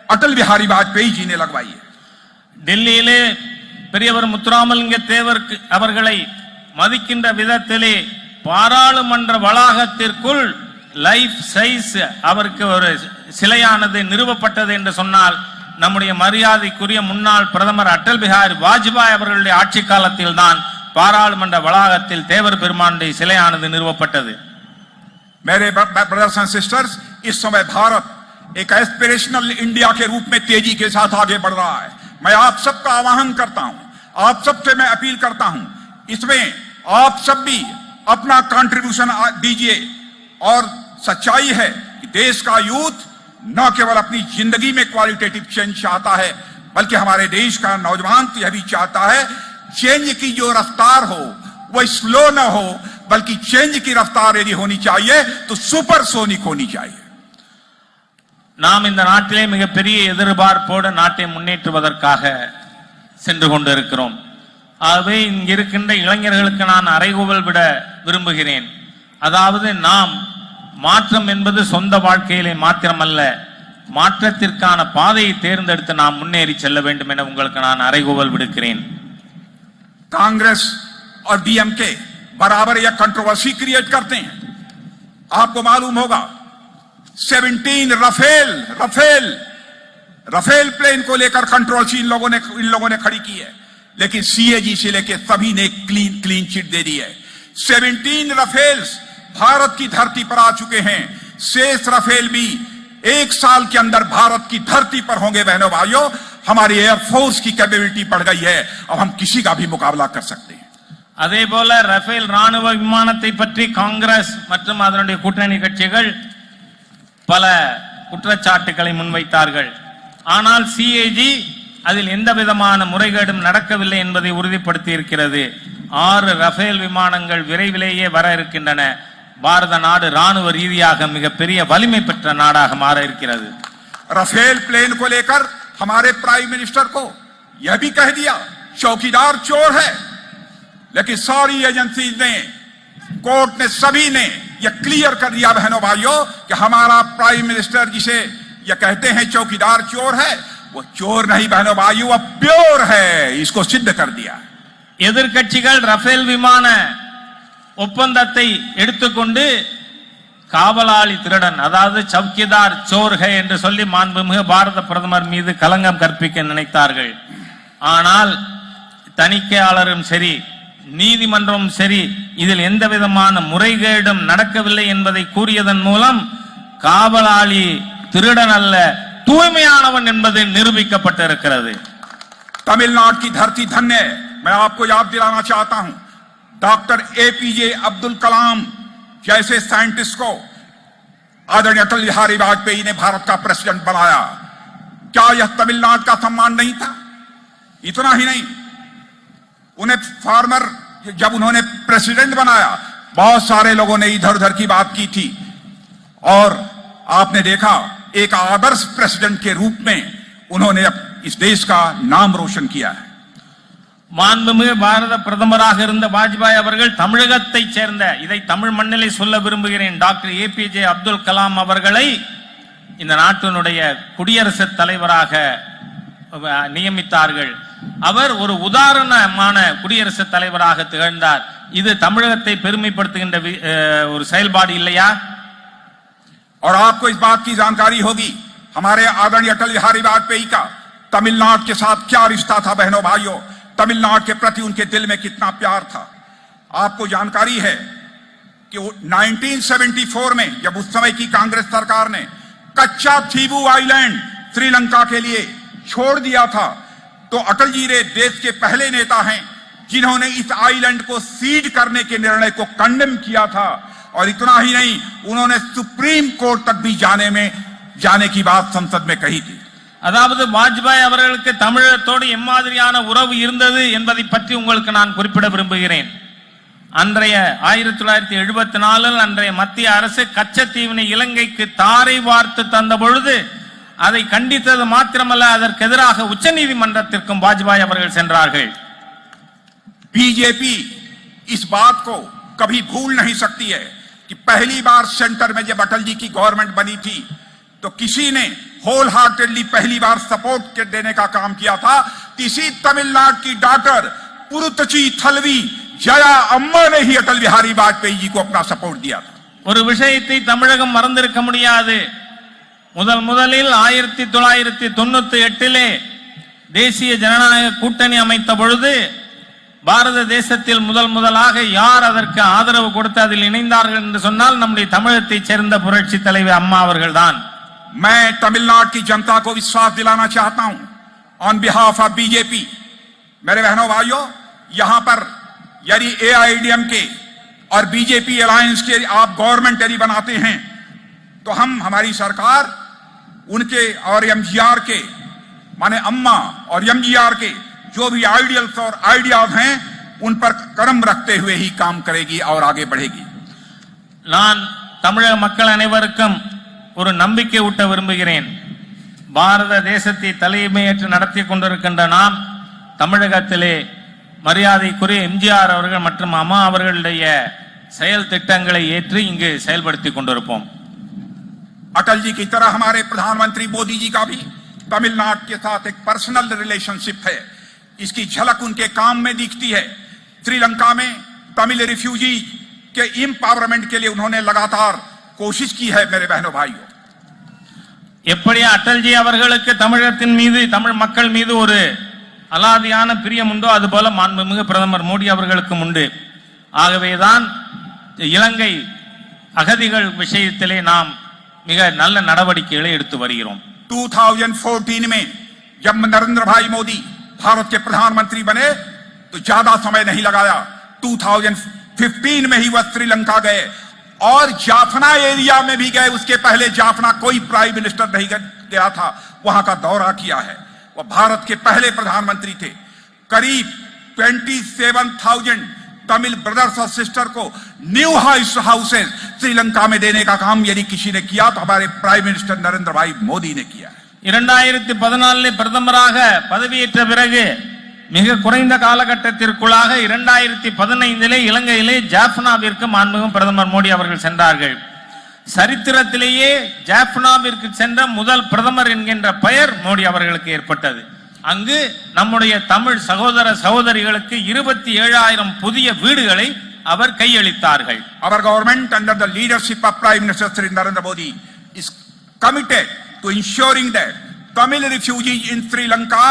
Atal Bihari Vajpayee ji ने लगवाई है। டெல்லியிலே பெரியவர் முத்துராமலிங்க தேவர் அவர்களை மதிக்கின்ற விதத்திலே பாராளுமன்ற வளாகத்திற்குள் லைஃப் சைஸ் அவருக்கு ஒரு சிலையானது நிறுவப்பட்டது என்று சொன்னால், நம்முடைய மரியாதைக்குரிய முன்னாள் பிரதமர் அடல் பிஹாரி வாஜ்பாய் அவர்களுடைய ஆட்சி காலத்தில் தான் பாராளுமன்ற வளாகத்தில் தேவர் பெருமானுடைய சிலையானது நிறுவப்பட்டது. मेरे ब्रदर्स एंड सिस्टर्स, इस समय भारत एक एस्पिरेशनल इंडिया के रूप में तेजी के साथ आगे बढ़ रहा है। मैं आप सबका आह्वान करता हूं, आप सबसे मैं अपील करता हूं, इसमें आप सब भी अपना कंट्रीब्यूशन दीजिए। और सच्चाई है कि देश का यूथ न केवल अपनी जिंदगी में क्वालिटेटिव चेंज चाहता है, बल्कि हमारे देश का नौजवान तो यह भी चाहता है चेंज की जो रफ्तार हो वह स्लो न हो, बल्कि चेंज की रफ्तार यदि होनी चाहिए तो सुपरसोनिक होनी चाहिए। நாம் இந்த நாட்டிலே மிகப்பெரிய எதிர்பார்ப்போடு நாட்டை முன்னேற்றுவதற்காக சென்று கொண்டிருக்கிறோம். ஆகவே இங்க இருக்கின்ற இளைஞர்களுக்கு நான் அறைகூவல் விட விரும்புகிறேன். அதாவது நாம் மாற்றம் என்பது சொந்த வாழ்க்கையிலே மாத்திரமல்ல, மாற்றத்திற்கான பாதையை தேர்ந்தெடுத்து நாம் முன்னேறி செல்ல வேண்டும் என உங்களுக்கு நான் அறைகூவல் விடுக்கிறேன். कांग्रेस और डीएमके बराबर यह कंट्रोवर्सी क्रिएट करते हैं। आपको मालूम होगा 17 रफेल प्लेन को लेकर कंट्रोवर्सी इन लोगों ने खड़ी की है, लेकिन सीएजी से लेकर सभी ने क्लीन चिट दे दी है। 17 रफेल्स भारत की धरती पर आ चुके हैं। शेष राफेल भी 1 साल के अंदर भारत की धरती पर होंगे। बहनों भाइयों, हमारी एयरफोर्स की कैपेबिलिटी बढ़ गई है, अब हम किसी का भी मुकाबला कर सकते हैं। அதே போல ரஃபேல் ராணுவ விமானத்தை பற்றி காங்கிரஸ் மற்றும் அதனுடைய கூட்டணி கட்சிகள் பல குற்றச்சாட்டுகளை முன்வைத்தார்கள். ஆனால் சிஏஜி அதில் எந்த விதமான முறைகேடும் நடக்கவில்லை என்பதை உறுதிப்படுத்தி இருக்கிறது. 6 ரஃபேல் விமானங்கள் விரைவிலேயே வர இருக்கின்றன. பாரத நாடு ராணுவ ரீதியாக மிகப்பெரிய வலிமை பெற்ற நாடாக மாற இருக்கிறது. राफेल प्लेन को लेकर हमारे प्राइम मिनिस्टर को यह भी कह दिया चौकीदार चोर है, लेकिन सारी एजेंसीज ने, कोर्ट ने, सभी ने यह क्लियर कर दिया बहनों भाइयों कि हमारा प्राइम मिनिस्टर जिसे यह कहते हैं चौकीदार चोर है, वो चोर नहीं बहनों भाइयों, वह प्योर है। इसको सिद्ध कर दिया। எதிர்க்கட்சிகள் ரஃபேல் விமான ஒப்பந்தத்தை எடுத்துக்கொண்டு காவலாளி திருடன், அதாவது சவுக்கிதார் சோர்கை என்று சொல்லி மாண்புமிகு பாரத பிரதமர் மீது களங்கம் கற்பிக்க நினைத்தார்கள். ஆனால் தணிக்கையாளரும் சரி, நீதிமன்றமும் சரி, இதில் எந்த விதமான முறைகேடும் நடக்கவில்லை என்பதை கூறியதன் மூலம் காவலாளி திருடன் அல்ல, தூய்மையானவன் என்பது நிரூபிக்கப்பட்டிருக்கிறது. तमिलनाडु की धरती धन्य है। मैं आपको याद दिलाना चाहता हूं, डॉक्टर एपीजे अब्दुल कलाम जैसे साइंटिस्ट को आदरणीय अटल बिहारी वाजपेयी ने भारत का प्रेसिडेंट बनाया। क्या यह तमिलनाडु का सम्मान नहीं था? इतना ही नहीं, उन्हें फार्मर जब उन्होंने प्रेसिडेंट बनाया, बहुत सारे लोगों ने इधर उधर की बात की थी, और आपने देखा एक आदर्श प्रेसिडेंट के रूप में उन्होंने इस देश का नाम रोशन किया है। மாண்புமிகு பாரத பிரதமராக இருந்த வாஜ்பாய் அவர்கள் தமிழகத்தை சேர்ந்த, இதை தமிழ் மண்ணிலே சொல்ல விரும்புகிறேன், டாக்டர் ஏபிஜே அப்துல் கலாம் அவர்களை இந்த நாட்டினுடைய குடியரசுத் தலைவராக நியமித்தார்கள். அவர் ஒரு உதாரணமான குடியரசுத் தலைவராக திகழ்ந்தார். இது தமிழகத்தை பெருமைப்படுத்துகின்ற ஒரு செயல்பாடு இல்லையா? और आपको इस बात की जानकारी होगी, हमारे आदरणीय अटल बिहारी वाजपेयी का तमिलनाडु के साथ क्या रिश्ता था। बहनों भाइयों, तमिलनाडु के प्रति उनके दिल में कितना प्यार था। आपको जानकारी है कि 1974 में जब उस समय की कांग्रेस सरकार ने कच्चा थीबू आइलैंड श्रीलंका के लिए छोड़ दिया था, तो अटल जी रे देश के पहले नेता हैं जिन्होंने इस आइलैंड को सीज करने के निर्णय को कंडेम किया था। और इतना ही नहीं, उन्होंने सुप्रीम कोर्ट तक भी जाने की बात संसद में कही थी। அதாவது வாஜ்பாய் அவர்களுக்கு தமிழகத்தோடு எம்மாதிரியான உறவு இருந்தது என்பதை பற்றி உங்களுக்கு நான் குறிப்பிட விரும்புகிறேன். அன்றைய 1974 அன்றைய மத்திய அரசு கச்சத்தீவினை இலங்கைக்கு தாரை வார்த்து தந்த பொழுது அதை கண்டித்தது மாத்திரமல்ல, அதற்கு எதிராக உச்சநீதிமன்றத்திற்கும் வாஜ்பாய் அவர்கள் சென்றார்கள். बीजेपी इस बात को कभी भूल नहीं सकती है कि पहली बार सेंटर में जब अटल जी की गवर्नमेंट बनी थी, तो किसी ने होल हार्टेडली पहली बार सपोर्ट देने का काम किया था। इसी तमिलनाडु की डॉक्टर पुरुतची थलवी जया अम्मा ने ही अटल बिहारी वाजपेयी जी को अपना सपोर्ट दिया था। ஒரு விஷயத்தை தமிழகம் மறந்திருக்க முடியாது. முதலில் 1998 தேசிய ஜனநாயக கூட்டணி அமைத்த பொழுது பாரத தேசத்தில் முதலாக யார் அதற்கு ஆதரவு கொடுத்து அதில் இணைந்தார்கள் என்று சொன்னால் நம்முடைய தமிழகத்தைச் சேர்ந்த புரட்சி தலைவி அம்மா அவர்கள்தான். मैं तमिलनाडु की जनता को विश्वास दिलाना चाहता हूं ऑन बिहाफ ऑफ बीजेपी। मेरे बहनों भाइयों, यहां पर यदि एआईडीएम के और बीजेपी अलायंस के आप गवर्नमेंट यदि बनाते हैं, तो हमारी सरकार उनके और एमजीआर के, माने अम्मा और एमजीआर के जो भी आइडियल्स और आइडियाज हैं, उन पर कदम रखते हुए ही काम करेगी और आगे बढ़ेगी। நான் தமிழக மக்கள் அனைவருக்கும் ஒரு நம்பிக்கை ஊட்ட விரும்புகிறேன். பாரத தேசத்தை தலைமையேற்று நடத்தி கொண்டிருக்கின்ற நாம் தமிழகத்திலே மரியாதைக்குரிய எம்ஜிஆர் அவர்கள் மற்றும் அம்மா அவர்களுடைய செயல் திட்டங்களை ஏற்று இங்கு செயல்படுத்தி கொண்டிருப்போம். अटल जी की तरह हमारे प्रधानमंत्री मोदी जी का भी तमिलनाडु के साथ एक पर्सनल रिलेशनशिप है। इसकी झलक उनके काम में दिखती है। श्रीलंका में तमिल रिफ्यूजी के एम्पावरमेंट के लिए उन्होंने लगातार कोशिश की है। मेरे बहनों भाइयों, எப்படி அட்டல்ஜி அவர்களுக்கு தமிழகத்தின் மீது, தமிழ் மக்கள் மீது ஒரு அலாதியான பிரியம் உண்டோ, அதுபோல மாண்புமிகு பிரதமர் மோடி அவர்களுக்கும் உண்டு. ஆகவேதான் இலங்கை அகதிகள் விஷயத்திலே நாம் மிக நல்ல நடவடிக்கைகளை எடுத்து வருகிறோம். 2014 में जब नरेंद्र भाई मोदी भारत के प्रधानमंत्री बने तो ज्यादा समय नहीं लगाया, 2015 में ही वह श्रीलंका गए और जाफना एरिया में भी गए। उसके पहले जाफना कोई प्राइम मिनिस्टर नहीं गया था, वहां का दौरा किया है। वह भारत के पहले प्रधानमंत्री थे। करीब 27,000 तमिल ब्रदर्स और सिस्टर को न्यू हाउसेस श्रीलंका में देने का काम यदि किसी ने किया तो हमारे प्राइम मिनिस्टर नरेंद्र भाई मोदी ने किया है। 2014 பிரதமராக பதவியேற்ற பிறகு மிக குறைந்த காலகட்டத்திற்குள்ளாக 2015 இலங்கையிலே ஜாஃப்னாவிற்கு மாண்புமிகு பிரதமர் மோடி அவர்கள் சென்றார்கள். சரித்திரத்திலேயே ஜாஃப்னாவிற்கு சென்ற முதல் பிரதமர் என்கின்ற பெயர் மோடி அவர்களுக்கு ஏற்பட்டது. அங்கு நம்முடைய தமிழ் சகோதர சகோதரிகளுக்கு 27,000 புதிய வீடுகளை அவர் கையளித்தார்கள். Our government under the leadership of Prime Minister Shri Narendra Modi is committed to ensuring that Tamil refugees in Sri Lanka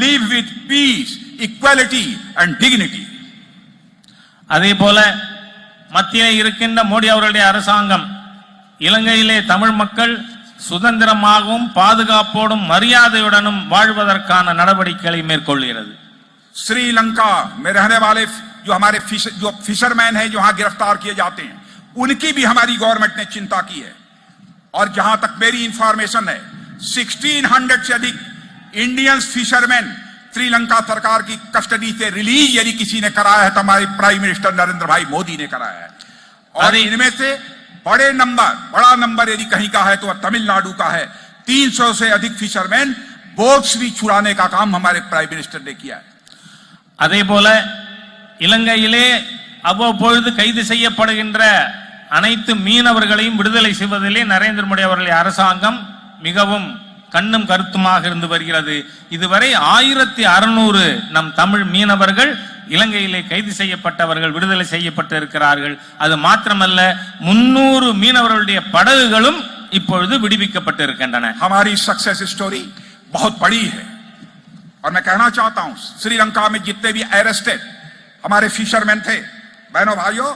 live with peace, equality and dignity. அதே போல மத்தியிலே இருக்கின்ற மோடி அவர்களுடைய அரசாங்கம் இலங்கையிலே தமிழ் மக்கள் சுதந்திரமாகவும் பாதுகாப்போடும் மரியாதையுடனும் வாழ்வதற்கான நடவடிக்கைகளை மேற்கொள்கிறது. श्रीलंका में रहने वाले जो हमारे फिशरमैन हैं जो वहां गिरफ्तार किए जाते हैं उनकी भी हमारी गवर्नमेंट ने चिंता की है। और जहां तक मेरी इंफॉर्मेशन है 1600 से अधिक इंडियन फिशरमैन श्रीलंका सरकार की कस्टडी से रिलीज यदि किसी ने कराया है तो हमारे प्राइम मिनिस्टर नरेंद्र भाई मोदी ने कराया है। और इनमें से बड़ा नंबर यदि कहीं का है तो वह तमिलनाडु का है। 300 से अधिक फिशरमैन बोट्स भी छुड़ाने का काम हमारे प्राइम मिनिस्टर ने किया है। அதே போல இலங்கையிலே அவ்வப்பொழுது கைது செய்யப்படுகின்ற அனைத்து மீனவர்களையும் விடுதலை செய்வதிலே நரேந்திர மோடி அவர்களுடைய அரசாங்கம் மிகவும் கண்ணும் கருத்துமாக இருந்து வருகிறது. இதுவரை 1600 நம் தமிழ் மீனவர்கள் இலங்கையிலே கைது செய்யப்பட்டவர்கள் விடுதலை செய்யப்பட்டிருக்கிறார்கள். அது மாத்திரமல்ல 300 மீனவர்களுடைய படகுகளும் இப்பொழுது விடுவிக்கப்பட்டிருக்கின்றன. हमारी सक्सेस स्टोरी बहुत बड़ी है और मैं कहना चाहता हूं श्रीलंका में जितने भी अरेस्टेड हमारे फिशरमैन थे, बहनों भाइयों,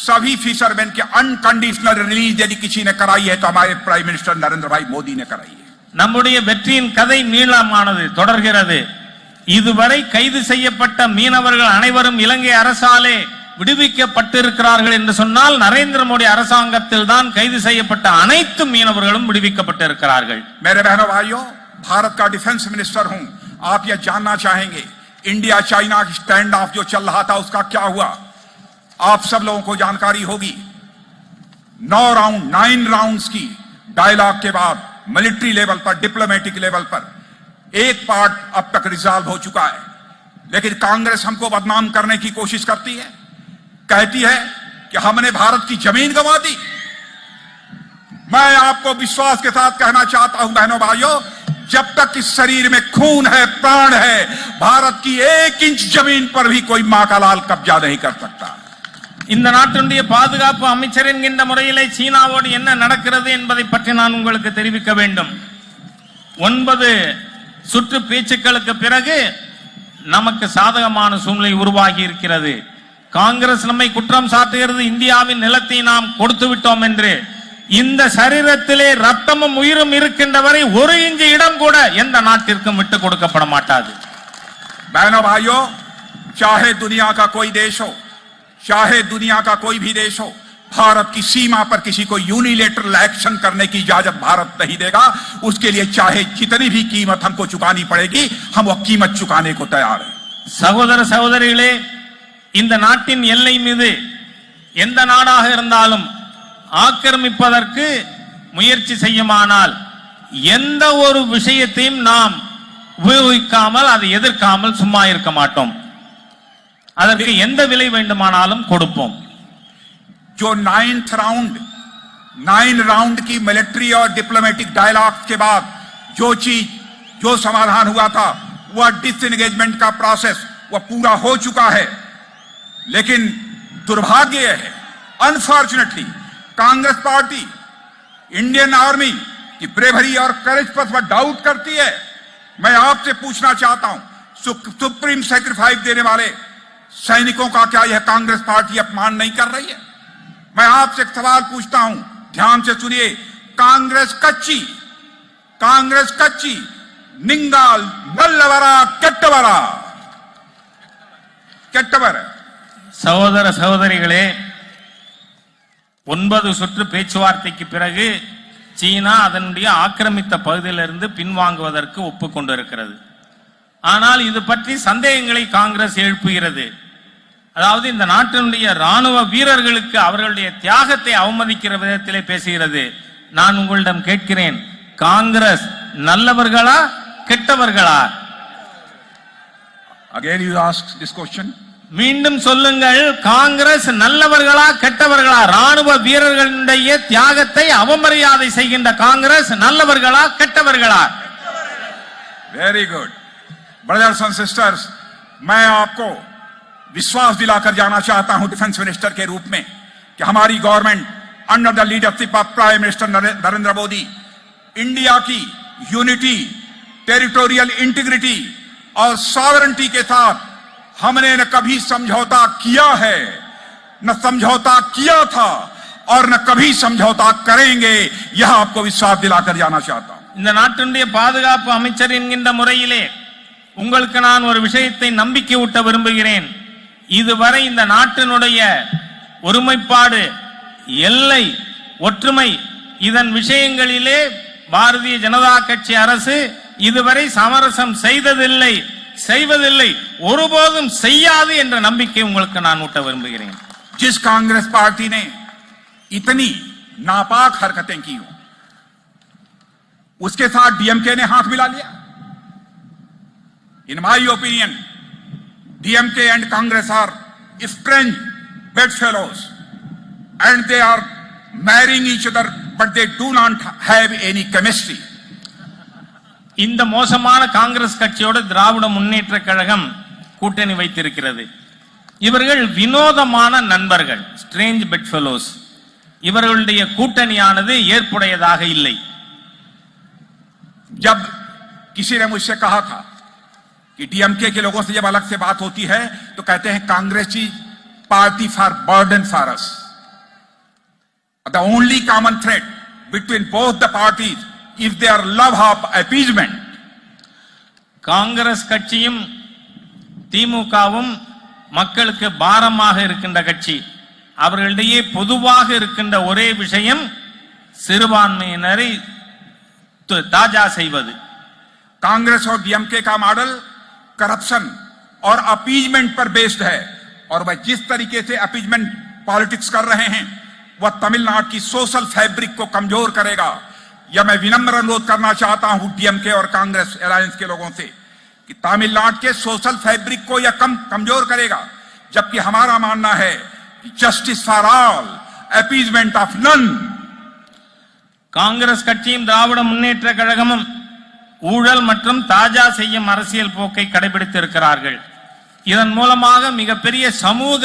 सभी फिशरमैन के अनकंडीशनल रिलीज यदि किसी ने कराई है तो हमारे प्राइम मिनिस्टर नरेंद्र भाई मोदी ने कराई है. நம்முடைய வெற்றியின் கதை நீளமானது தொடர்கிறது. இதுவரை கைது செய்யப்பட்ட மீனவர்கள் அனைவரும் இலங்கை அரசாலே விடுவிக்கப்பட்டிருக்கிறார்கள் என்று சொன்னால் நரேந்திர மோடி அரசாங்கத்தில் தான் கைது செய்யப்பட்ட அனைத்து மீனவர்களும் விடுவிக்கப்பட்டிருக்கிறார்கள். मेरे बहनों भाइयों, भारत का डिफेंस मिनिस्टर हूं, आप यह जानना चाहेंगे इंडिया चाइना की स्टैंड ऑफ जो चल रहा था उसका क्या हुआ? आप सब लोगों को जानकारी होगी। 9 राउंड्स की डायलॉग के बाद मिलिट्री लेवल पर, डिप्लोमेटिक लेवल पर एक पार्ट अब तक रिजॉल्व हो चुका है। लेकिन कांग्रेस हमको बदनाम करने की कोशिश करती है, कहती है कि हमने भारत की जमीन गंवा दी। मैं आपको विश्वास के साथ कहना चाहता हूं बहनों भाइयों, जब तक इस शरीर में खून है, प्राण है, भारत की 1 इंच जमीन पर भी कोई मां का लाल कब्जा नहीं कर सकता. இந்த நாட்டினுடைய பாதுகாப்பு அமைச்சர் என்கின்ற முறையிலே சீனாவோடு என்ன நடக்கிறது என்பதை பற்றி நான் உங்களுக்கு தெரிவிக்க வேண்டும். 9 சுற்று பேச்சுக்களுக்கு பிறகு நமக்கு சாதகமான சூழ்நிலை உருவாகி இருக்கிறது. காங்கிரஸ் நம்மை குற்றம் சாட்டுகிறது, இந்தியாவின் நிலத்தை நாம் கொடுத்து விட்டோம் என்று. இந்த சரீரத்திலே ரத்தமும் உயிரும் இருக்கின்ற வரை 1 இன்ச் இடம் கூட எந்த நாட்டிற்கும் விட்டு கொடுக்கப்பட மாட்டாது. बहनों भाइयों, चाहे दुनिया का कोई देश हो, चाहे दुनिया का कोई भी देश हो, भारत की सीमा पर किसी को यूनिलेटरल एक्शन करने की इजाजत भारत नहीं देगा. उसके लिए चाहे जितनी भी कीमत हमको चुकानी पड़ेगी, हम वो कीमत चुकाने को तैयार हैं. சகோதர சகோதரிகளே, இந்த நாட்டின் எல்லை மீது எந்த நாடாக இருந்தாலும் ஆக்கிரமிப்பதற்கு முயற்சி செய்யுமானால் எந்த ஒரு விஷயத்தையும் நாம் உபயோகிக்காமல் அதை எதிர்க்காமல் சும்மா இருக்க மாட்டோம். அதற்கு எந்த விலை வேண்டுமானாலும் கொடுப்போம். जो 9 राउंड की मिलिट्री और डिप्लोमेटिक डायलॉग के बाद जो समाधान हुआ था वह डिसएंगेजमेंट का प्रोसेस वह पूरा हो चुका है. लेकिन दुर्भाग्य है, unfortunately Congress party Indian army की ब्रेवरी और करेज पर वह डाउट करती है. मैं आपसे पूछना चाहता हूं, सुप्रीम सैक्रिफाइस देने वाले सैनिकों का क्या यह कांग्रेस पार्टी अपमान नहीं कर रही है? मैं आपसे एक सवाल पूछता हूं, ध्यान से सुनिए. कांग्रेस कच्ची निंगाल नल्लवरा கெட்டவர். சகோதர சகோதரிகளே, 9 சுற்று பேச்சுவார்த்தைக்கு பிறகு சீனா அதனுடைய ஆக்கிரமித்த பகுதியிலிருந்து பின்வாங்குவதற்கு ஒப்புக்கொண்டிருக்கிறது. ஆனால் இது பற்றி சந்தேகங்களை காங்கிரஸ் எழுப்புகிறது. அதாவது இந்த நாட்டினுடைய ராணுவ வீரர்களுக்கு அவர்களுடைய தியாகத்தை அவமதிக்கிற விதத்திலே பேசுகிறது. நான் உங்களிடம் கேட்கிறேன், Congress நல்லவர்களா கெட்டவர்களா? Again you ask this question. மீண்டும் சொல்லுங்கள், காங்கிரஸ் நல்லவர்களா கெட்டவர்களா? ராணுவ வீரர்களுடைய தியாகத்தை அவமரியாதை செய்கின்ற Congress நல்லவர்களா கெட்டவர்களா? Very good. Brothers and sisters, मैं आपको विश्वास दिलाकर जाना चाहता हूं डिफेंस मिनिस्टर के रूप में कि हमारी government under the leadership of prime minister Narendra Modi India की यूनिटी, टेरिटोरियल इंटीग्रिटी और सॉवरेंटी के साथ हमने न कभी समझौता किया है, न समझौता किया था और न कभी समझौता करेंगे. यह आपको विश्वास दिलाकर जाना चाहता हूं. இந்த நாட்டினுடைய பாதுகாப்பு அமைச்சர் என்கின்ற முறையிலே உங்களுக்கு நான் ஒரு விஷயத்தை நம்பிக்கை ஊட்ட விரும்புகிறேன். இதுவரை இந்த நாட்டினுடைய ஒருமைப்பாடு, எல்லை, ஒற்றுமை இதன் விஷயங்களிலே பாரதிய ஜனதா கட்சி அரசு இதுவரை சமரசம் செய்ததில்லை, செய்வதில்லை, ஒருபோதும் செய்யாது என்ற நம்பிக்கை உங்களுக்கு நான் ஊட்ட விரும்புகிறேன். जिस कांग्रेस पार्टी ने इतनी नापाक हरकतें की उसके साथ डीएमके ने हाथ मिला लिया. In my opinion DMK and Congress are strange bedfellows and they are marrying each other but they do not have any chemistry. இந்த மோசமான காங்கிரஸ் கட்சியோடு திராவிட முன்னேற்ற கழகம் கூட்டணி வைத்திருக்கிறது. இவர்கள் வினோதமான நண்பர்கள், ஸ்ட்ரேஞ்ச் பெட்ஃபெலோஸ். இவர்களுடைய கூட்டணியானது ஏற்புடையதாக இல்லை. जब किसी ने मुझसे कहा था कि डीएमके के लोगों से जब अलग से बात होती है तो कहते हैं कांग्रेस की party for burden for us. The only common thread between both the parties is their love of appeasement. Congress கட்சியும் திமுகவும் மக்களுக்கு பாரமாக இருக்கின்ற கட்சி. அவர்களிடையே பொதுவாக இருக்கின்ற ஒரே விஷயம் சிறுபான்மையினரை தாஜா செய்வது. कांग्रेस और डीएमके का मॉडल करप्शन और अपीजमेंट पर बेस्ड है और वह जिस तरीके से अपीजमेंट पॉलिटिक्स कर रहे हैं वह तमिलनाडु की सोशल फैब्रिक को कमजोर करेगा. या मैं विनम्र अनुरोध करना चाहता हूं डीएमके और कांग्रेस अलायंस के लोगों से कि तमिलनाडु के सोशल फैब्रिक को यह कमजोर करेगा. जबकि हमारा मानना है कि justice for all, appeasement of none. Congress கட்சியும் திராவிட முன்னேற்ற கழகமும் ஊழல் மற்றும் தாஜா செய்யும் அரசியல் போக்கை கடைபிடித்து இருக்கிறார்கள். இதன் மூலமாக மிகப்பெரிய சமூக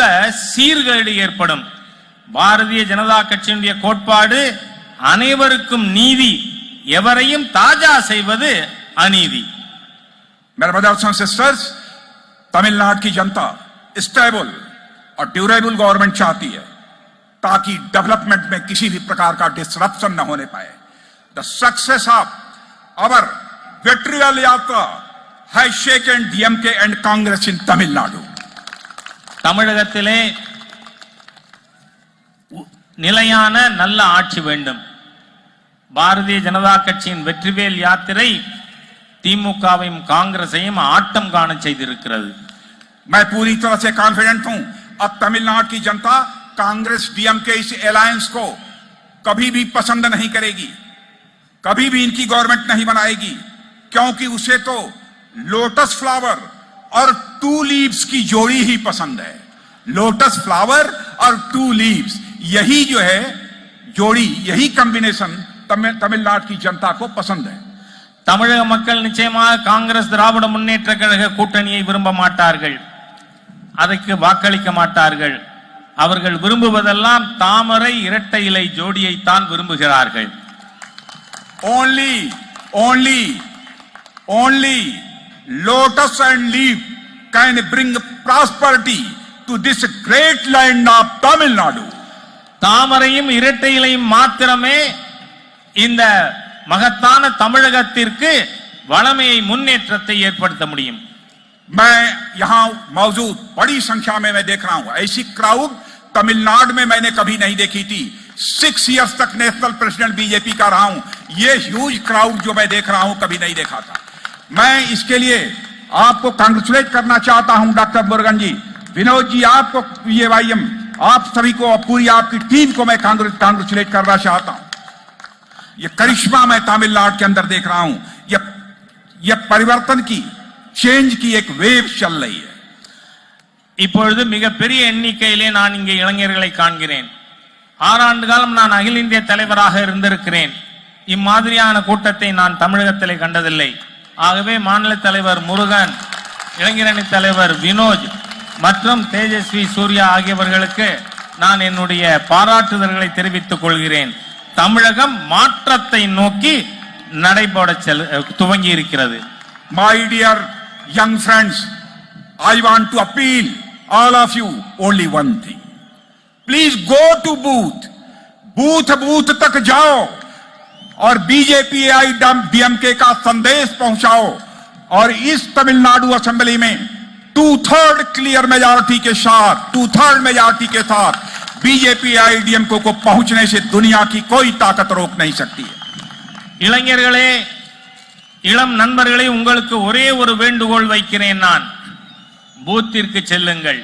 சீர்கேடு ஏற்படும். பாரதிய ஜனதா கட்சியினுடைய கோட்பாடு அனைவருக்கும் நீதி, எவரையும் தாஜா செய்வது அநீதி. मेरे ब्रदर्स एंड सिस्टर्स, तमिलनाडु की जनता स्टेबल और ड्यूरेबल गवर्नमेंट चाहती है ताकि डेवलपमेंट में किसी भी प्रकार का डिसरप्शन न होने पाए. The success of our Vetrivel yatra has shaken DMK and Congress in Tamil Nadu. தமிழகத்திலே நிலையான நல்ல ஆட்சி வேண்டும். பாரதிய ஜனதா கட்சியின் வெற்றிவேல் யாத்திரை திமுகவையும் காங்கிரஸையும் ஆட்டம் காண செய்திருக்கிறது. मैं पूरी तरह से कॉन्फिडेंट हूं अब तमिलनाडु की जनता कांग्रेस डीएमके इस अलायंस को कभी भी पसंद नहीं करेगी, कभी भी इनकी गवर्नमेंट नहीं बनाएगी, क्योंकि उसे तो लोटस फ्लावर और 2 लीव्स की जोड़ी ही पसंद है. लोटस फ्लावर और 2 लीव्स, यही जो है जोड़ी, यही कॉम्बिनेशन तमिलनाडु की जनता को पसंद है. தமிழக மக்கள் நிச்சயமாக காங்கிரஸ் திராவிட முன்னேற்ற கழக கூட்டணியை விரும்ப மாட்டார்கள், அதற்கு வாக்களிக்க மாட்டார்கள். அவர்கள் விரும்புவதெல்லாம் தாமரை இரட்டை இலை ஜோடியை தான் விரும்புகிறார்கள். Only lotus and leaf can bring prosperity to this great land of Tamil Nadu. தாமரையும் இரட்டை இலையும் மாத்திரமே இந்த மகத்தான தமிழகத்திற்கு வளமையை முன்னேற்றத்தை ஏற்படுத்த முடியும். मैं यहाँ मौजूद बड़ी संख्या में मैं देख रहा हूं, ऐसी क्राउड तमिलनाडु में मैंने कभी नहीं देखी थी. 6 इयर्स तक नेशनल प्रेसिडेंट बीजेपी का रहा हूं, ये ह्यूज क्राउड जो मैं देख रहा हूं कभी नहीं देखा था. मैं इसके लिए आपको कांग्रेचुलेट करना चाहता हूं डॉक्टर मुरुगन जी, विनोद जी, आपको ये वाईएम, आप सभी को, पूरी आपकी टीम को मैं कांग्रेचुलेट करना चाहता हूं. ये करिश्मा मैं तमिलनाडु के अंदर देख रहा हूं. ये परिवर्तन की, चेंज की एक वेव चल रही है. இப்பொழுது மிகப்பெரிய எண்ணிக்கையிலே நான் இங்கே இளைஞர்களை காண்கிறேன். 6 ஆண்டு காலம் நான் அகில இந்திய தலைவராக இருந்திருக்கிறேன். இம்மாதிரியான கூட்டத்தை நான் தமிழகத்திலே கண்டதில்லை. ஆகவே மாநில தலைவர் முருகன், இளைஞரணி தலைவர் வினோஜ் மற்றும் தேஜஸ்வி சூர்யா ஆகியவர்களுக்கு நான் என்னுடைய பாராட்டுதல்களை தெரிவித்துக் கொள்கிறேன். தமிழகம் மாற்றத்தை நோக்கி நடைபோட துவங்கி இருக்கிறது. My dear young friends, I want to appeal all of you only one thing. Please go to booth तक जाओ और बीजेपी डीएमके का संदेश पहुंचाओ और इस तमिलनाडु असेंबली में 2/3 क्लियर मेजॉरिटी के साथ बीजेपी आईडीएमके को पहुंचने से दुनिया की कोई ताकत रोक नहीं सकती है. இளைஞர்களே, இளம் நண்பர்களே, உங்களுக்கு ஒரே ஒரு வேண்டுகோள் வைக்கிறேன். நான் பூத்திற்கு செல்லுங்கள்.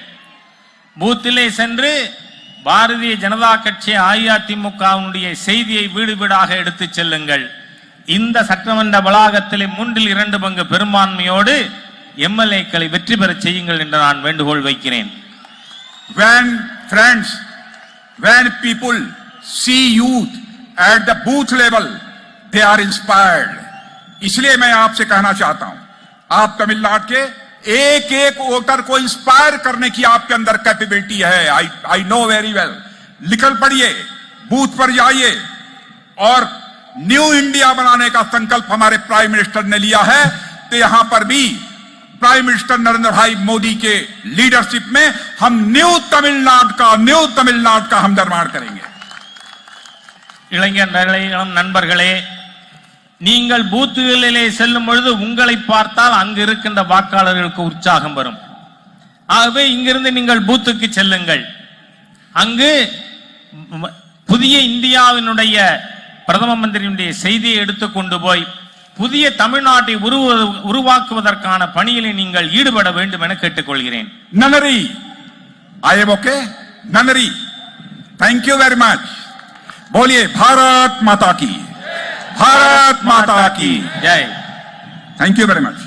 பூத்திலே சென்று பாரதிய ஜனதா கட்சி அஇஅதிமுகவுடைய செய்தியை வீடு வீடாக எடுத்து செல்லுங்கள். இந்த சட்டமன்ற வளாகத்திலே 2/3 பங்கு பெரும்பான்மையோடு எம்எல்ஏக்களை வெற்றி பெற செய்யுங்கள் என்று நான் வேண்டுகோள் வைக்கிறேன். When people see youth at the booth level, they are inspired. इसलिए मैं आपसे कहना चाहता हूं, आप तमिलनाडु के एक वोटर को इंस्पायर करने की आपके अंदर कैपेबिलिटी है. I know very well. निकल पड़िए, बूथ पर जाइए और न्यू इंडिया बनाने का संकल्प हमारे प्राइम मिनिस्टर ने लिया है. तो यहां पर भी प्राइम मिनिस्टर नरेंद्र भाई मोदी के लीडरशिप में हम न्यू तमिलनाडु का हम निर्माण करेंगे. இளைஞர்களே, இளம் நண்பர்களே, நீங்கள் பூத்துகளிலே செல்லும் பொழுது உங்களை பார்த்தால் அங்கு இருக்கின்ற வாக்காளர்களுக்கு உற்சாகம் வரும். ஆகவே இங்கிருந்து நீங்கள் பூத்துக்கு செல்லுங்கள். அங்கு புதிய இந்தியாவினுடைய பிரதம மந்திரியுடைய செய்தியை எடுத்துக்கொண்டு போய் புதிய தமிழ்நாட்டை உருவாக்குவதற்கான பணியிலே நீங்கள் ஈடுபட வேண்டும் என கேட்டுக்கொள்கிறேன். நன்றி. I am okay. ननरी. Thank you very much. बोलिए भारत माता की, भारत माता की जय. Thank you very much.